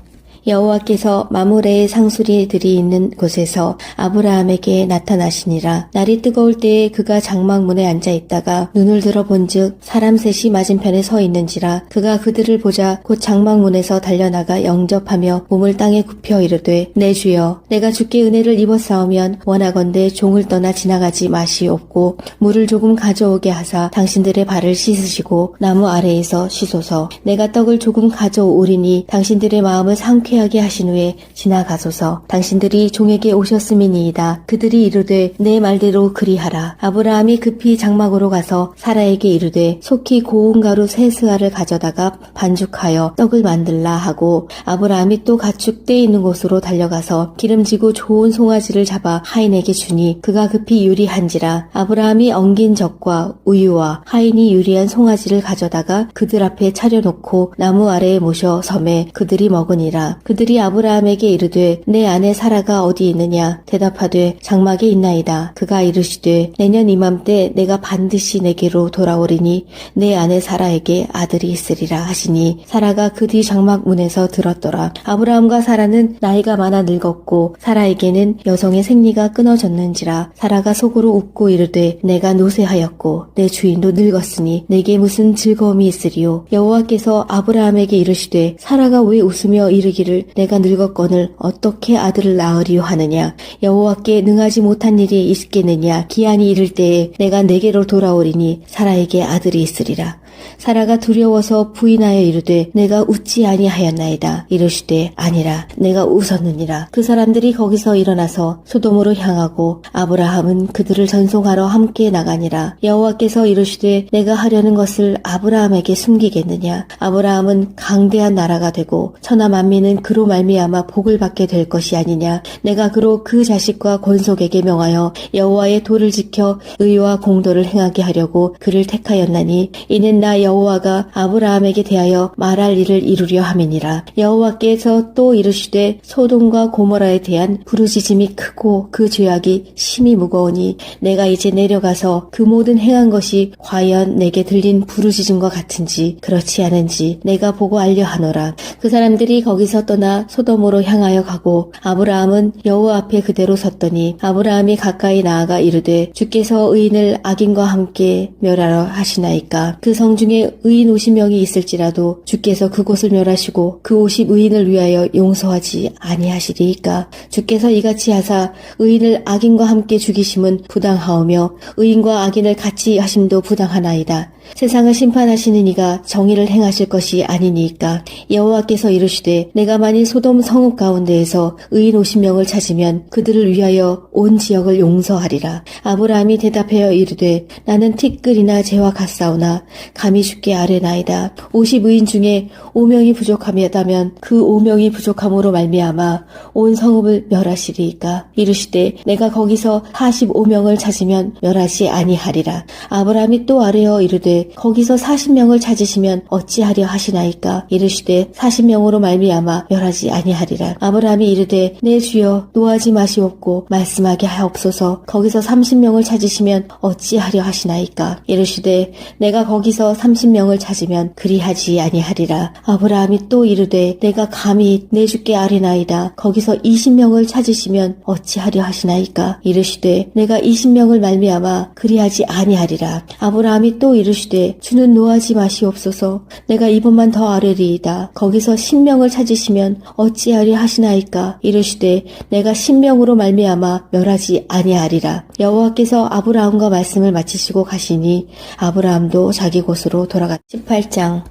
여호와께서 마므레의 상수리들이 있는 곳에서 아브라함에게 나타나시니라. 날이 뜨거울 때에 그가 장막문에 앉아 있다가 눈을 들어 본즉 사람 셋이 맞은편에 서 있는지라. 그가 그들을 보자 곧 장막문에서 달려나가 영접하며 몸을 땅에 굽혀 이르되 내 주여 내가 주께 은혜를 입었사오면 원하건대 종을 떠나 지나가지 마시옵고 물을 조금 가져오게 하사 당신들의 발을 씻으시고 나무 아래에서 쉬소서. 내가 떡을 조금 가져오리니 당신들의 마음을 상쾌하게 하신 후에 지나가소서. 당신들이 종에게 오셨음이니이다. 그들이 이르되 내 말대로 그리하라. 아브라함이 급히 장막으로 가서 사라에게 이르되 속히 고운 가루 세 스아를 가져다가 반죽하여 떡을 만들라 하고 아브라함이 또 가축 떼 있는 곳으로 달려가서 기름지고 좋은 송아지를 잡아 하인에게 주니 그가 급히 요리한지라. 아브라함이 엉긴 젖과 우유와 하인이 요리한 송아지를 가져다가 그들 앞에 차려놓고 나무 아래에 모셔 섬에 그들이 먹으니라. 그들이 아브라함에게 이르되 내 아내 사라가 어디 있느냐. 대답하되 장막에 있나이다. 그가 이르시되 내년 이맘때 내가 반드시 내게로 돌아오리니 내 아내 사라에게 아들이 있으리라 하시니 사라가 그 뒤 장막 문에서 들었더라. 아브라함과 사라는 나이가 많아 늙었고 사라에게는 여성의 생리가 끊어졌는지라. 사라가 속으로 웃고 이르되 내가 노쇠하였고 내 주인도 늙었으니 내게 무슨 즐거움이 있으리요. 여호와께서 아브라함에게 이르시되 사라가 왜 웃으며 이르기를 내가 늙었거늘 어떻게 아들을 낳으리요 하느냐. 여호와께 능하지 못한 일이 있겠느냐. 기한이 이를 때에 내가 내게로 돌아오리니 사라에게 아들이 있으리라. 사라가 두려워서 부인하여 이르되 내가 웃지 아니하였나이다. 이르시되 아니라 내가 웃었느니라. 그 사람들이 거기서 일어나서 소돔으로 향하고 아브라함은 그들을 전송하러 함께 나가니라. 여호와께서 이르시되 내가 하려는 것을 아브라함에게 숨기겠느냐. 아브라함은 강대한 나라가 되고 천하 만민은 그로 말미암아 복을 받게 될 것이 아니냐. 내가 그로 그 자식과 권속에게 명하여 여호와의 도를 지켜 의와 공도를 행하게 하려고 그를 택하였나니 이는 나 나 여호와가 아브라함에게 대하여 말할 일을 이루려 함이니라. 여호와께서 또 이르시되 소돔과 고모라에 대한 부르짖음이 크고 그 죄악이 심히 무거우니 내가 이제 내려가서 그 모든 행한 것이 과연 내게 들린 부르짖음과 같은지 그렇지 않은지 내가 보고 알려 하노라. 그 사람들이 거기서 떠나 소돔으로 향하여 가고 아브라함은 여호와 앞에 그대로 섰더니 아브라함이 가까이 나아가 이르되 주께서 의인을 악인과 함께 멸하러 하시나이까. 그 성 중에 의인 50명이 있을지라도 주께서 그곳을 멸하시고 그 50의인을 위하여 용서하지 아니하시리이까. 주께서 이같이 하사 의인을 악인과 함께 죽이심은 부당하오며 의인과 악인을 같이 하심도 부당하나이다. 세상을 심판하시는 이가 정의를 행하실 것이 아니니까. 여호와께서 이르시되 내가 만일 소돔 성읍 가운데에서 의인 50명을 찾으면 그들을 위하여 온 지역을 용서하리라. 아브라함이 대답하여 이르되 나는 티끌이나 재와 같사오나 감히 주께 아뢰나이다. 50의인 중에 5명이 부족하다면 그 5명이 부족함으로 말미암아 온 성읍을 멸하시리이까. 이르시되 내가 거기서 45명을 찾으면 멸하지 아니하리라. 아브라함이 또 아뢰어 이르되 거기서 40명을 찾으시면 어찌하려 하시나이까. 이르시되 40명으로 말미암아 멸하지 아니하리라. 아브라함이 이르되 내 주여 노하지 마시옵고 말씀하게 하옵소서. 거기서 30명을 찾으시면 어찌하려 하시나이까. 이르시되 내가 거기서 30명을 찾으면 그리하지 아니하리라. 아브라함이 또 이르되 내가 감히 내 주께 아뢰나이다. 거기서 20명을 찾으시면 어찌하려 하시나이까. 이르시되 내가 20명을 말미암아 그리하지 아니하리라. 아브라함이 또 이르시되 주는 노하지 마시옵소서. 내가 이번만 더 아뢰리이다. 거기서 10명을 찾으시면 어찌하려 하시나이까. 이르시되 내가 10명으로 말미암아 멸하지 아니하리라. 여호와께서 아브라함과 말씀을 마치시고 가시니 아브라함도 자기 곳으로 돌아갔다. 18장.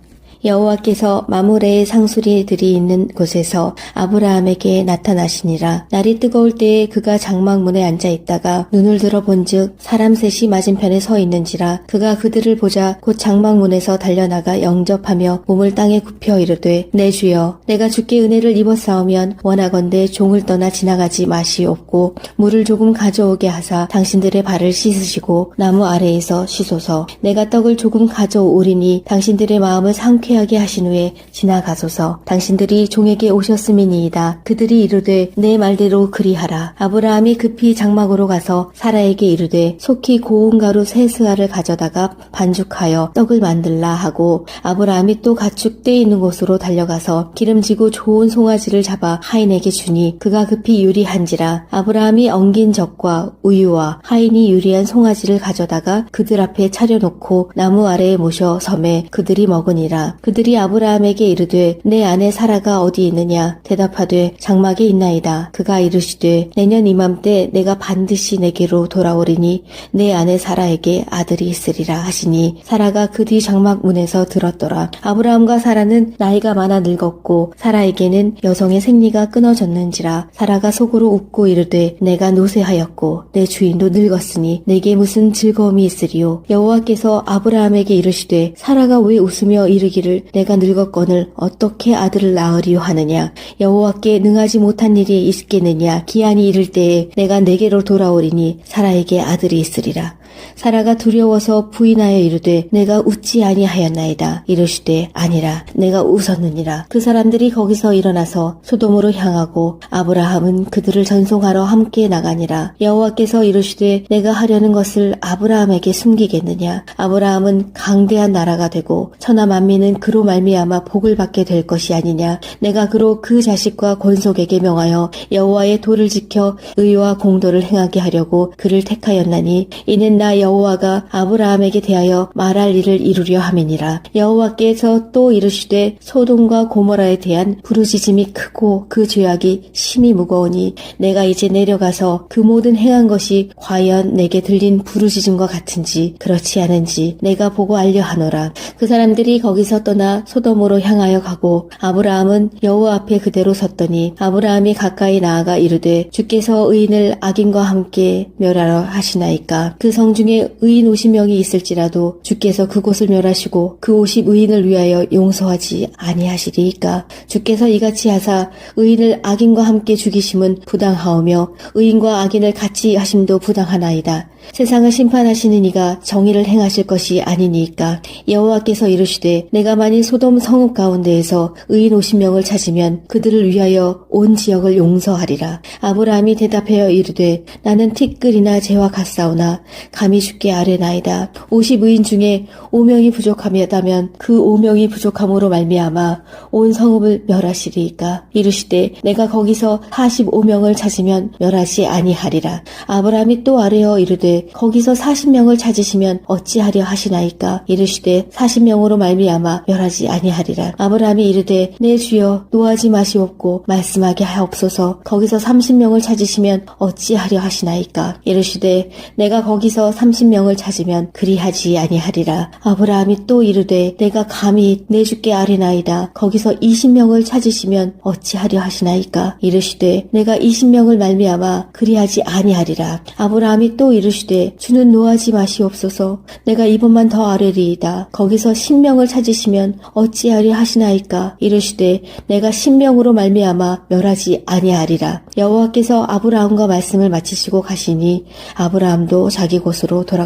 여호와께서 마므레의 상수리들이 있는 곳에서 아브라함에게 나타나시니라. 날이 뜨거울 때에 그가 장막문에 앉아 있다가 눈을 들어 본즉 사람 셋이 맞은편에 서 있는지라. 그가 그들을 보자 곧 장막문에서 달려나가 영접하며 몸을 땅에 굽혀 이르되 내 주여 내가 주께 은혜를 입었사오면 원하건대 종을 떠나 지나가지 마시옵고 물을 조금 가져오게 하사 당신들의 발을 씻으시고 나무 아래에서 쉬소서. 내가 떡을 조금 가져오리니 당신들의 마음을 상쾌 하게 하신 후에 지나가소서. 당신들이 종에게 오셨음이니이다. 그들이 이르되 내 말대로 그리하라. 아브라함이 급히 장막으로 가서 사라에게 이르되 속히 고운 가루 세 스아를 가져다가 반죽하여 떡을 만들라 하고 아브라함이 또 가축 떼 있는 곳으로 달려가서 기름지고 좋은 송아지를 잡아 하인에게 주니 그가 급히 요리한지라. 아브라함이 엉긴 젖과 우유와 하인이 요리한 송아지를 가져다가 그들 앞에 차려놓고 나무 아래에 모셔 섬에 그들이 먹으니라. 그들이 아브라함에게 이르되 내 아내 사라가 어디 있느냐. 대답하되 장막에 있나이다. 그가 이르시되 내년 이맘때 내가 반드시 내게로 돌아오리니 내 아내 사라에게 아들이 있으리라 하시니 사라가 그 뒤 장막 문에서 들었더라. 아브라함과 사라는 나이가 많아 늙었고 사라에게는 여성의 생리가 끊어졌는지라. 사라가 속으로 웃고 이르되 내가 노쇠하였고 내 주인도 늙었으니 내게 무슨 즐거움이 있으리요. 여호와께서 아브라함에게 이르시되 사라가 왜 웃으며 이르기를 내가 늙었거늘 어떻게 아들을 낳으리요 하느냐. 여호와께 능하지 못한 일이 있겠느냐. 기한이 이를 때에 내가 내게로 돌아오리니 사라에게 아들이 있으리라. 사라가 두려워서 부인하여 이르되 내가 웃지 아니하였나이다. 이르시되 아니라 내가 웃었느니라. 그 사람들이 거기서 일어나서 소돔으로 향하고 아브라함은 그들을 전송하러 함께 나가니라. 여호와께서 이르시되 내가 하려는 것을 아브라함에게 숨기겠느냐. 아브라함은 강대한 나라가 되고 천하 만민은 그로 말미암아 복을 받게 될 것이 아니냐. 내가 그로 그 자식과 권속에게 명하여 여호와의 도를 지켜 의와 공도를 행하게 하려고 그를 택하였나니 이는 나 여호와가 아브라함에게 대하여 말할 일을 이루려 함이니라. 여호와께서 또 이르시되 소돔과 고모라에 대한 부르짖음이 크고 그 죄악이 심히 무거우니 내가 이제 내려가서 그 모든 행한 것이 과연 내게 들린 부르짖음과 같은지 그렇지 않은지 내가 보고 알려 하노라. 그 사람들이 거기서 떠나 소돔으로 향하여 가고 아브라함은 여호와 앞에 그대로 섰더니 아브라함이 가까이 나아가 이르되 주께서 의인을 악인과 함께 멸하러 하시나이까. 그 성 중에 의인 50명이 있을지라도 주께서 그곳을 멸하시고 그 50의인을 위하여 용서하지 아니하시리이까. 주께서 이같이 하사 의인을 악인과 함께 죽이심은 부당하오며 의인과 악인을 같이 하심도 부당하나이다. 세상을 심판하시는 이가 정의를 행하실 것이 아니니까. 여호와께서 이르시되 내가 만일 소돔 성읍 가운데에서 의인 50명을 찾으면 그들을 위하여 온 지역을 용서하리라. 아브라함이 대답하여 이르되 나는 티끌이나 재와 같사오나 감히 주께 아뢰나이다. 50의인 중에 5명이 부족하다면 그 5명이 부족함으로 말미암아 온 성읍을 멸하시리이까. 이르시되 내가 거기서 45명을 찾으면 멸하지 아니하리라. 아브라함이 또 아뢰어 이르되 거기서 40명을 찾으시면 어찌하려 하시나이까. 이르시되 40명으로 말미암아 멸하지 아니하리라. 아브라함이 이르되 내 주여 노하지 마시옵고 말씀하게 하옵소서. 거기서 30명을 찾으시면 어찌하려 하시나이까. 이르시되 내가 거기서 30명을 찾으면 그리하지 아니하리라. 아브라함이 또 이르되 내가 감히 내 주께 아뢰나이다. 거기서 20명을 찾으시면 어찌하려 하시나이까. 이르시되 내가 20명을 말미암아 그리하지 아니하리라. 아브라함이 또 이르시되 주는 노하지 마시옵소서. 내가 이번만 더 아뢰리이다. 거기서 10명을 찾으시면 어찌하려 하시나이까. 이르시되 내가 10명으로 말미암아 멸하지 아니하리라. 여호와께서 아브라함과 말씀을 마치시고 가시니 아브라함도 자기 곳으로 돌아갔다.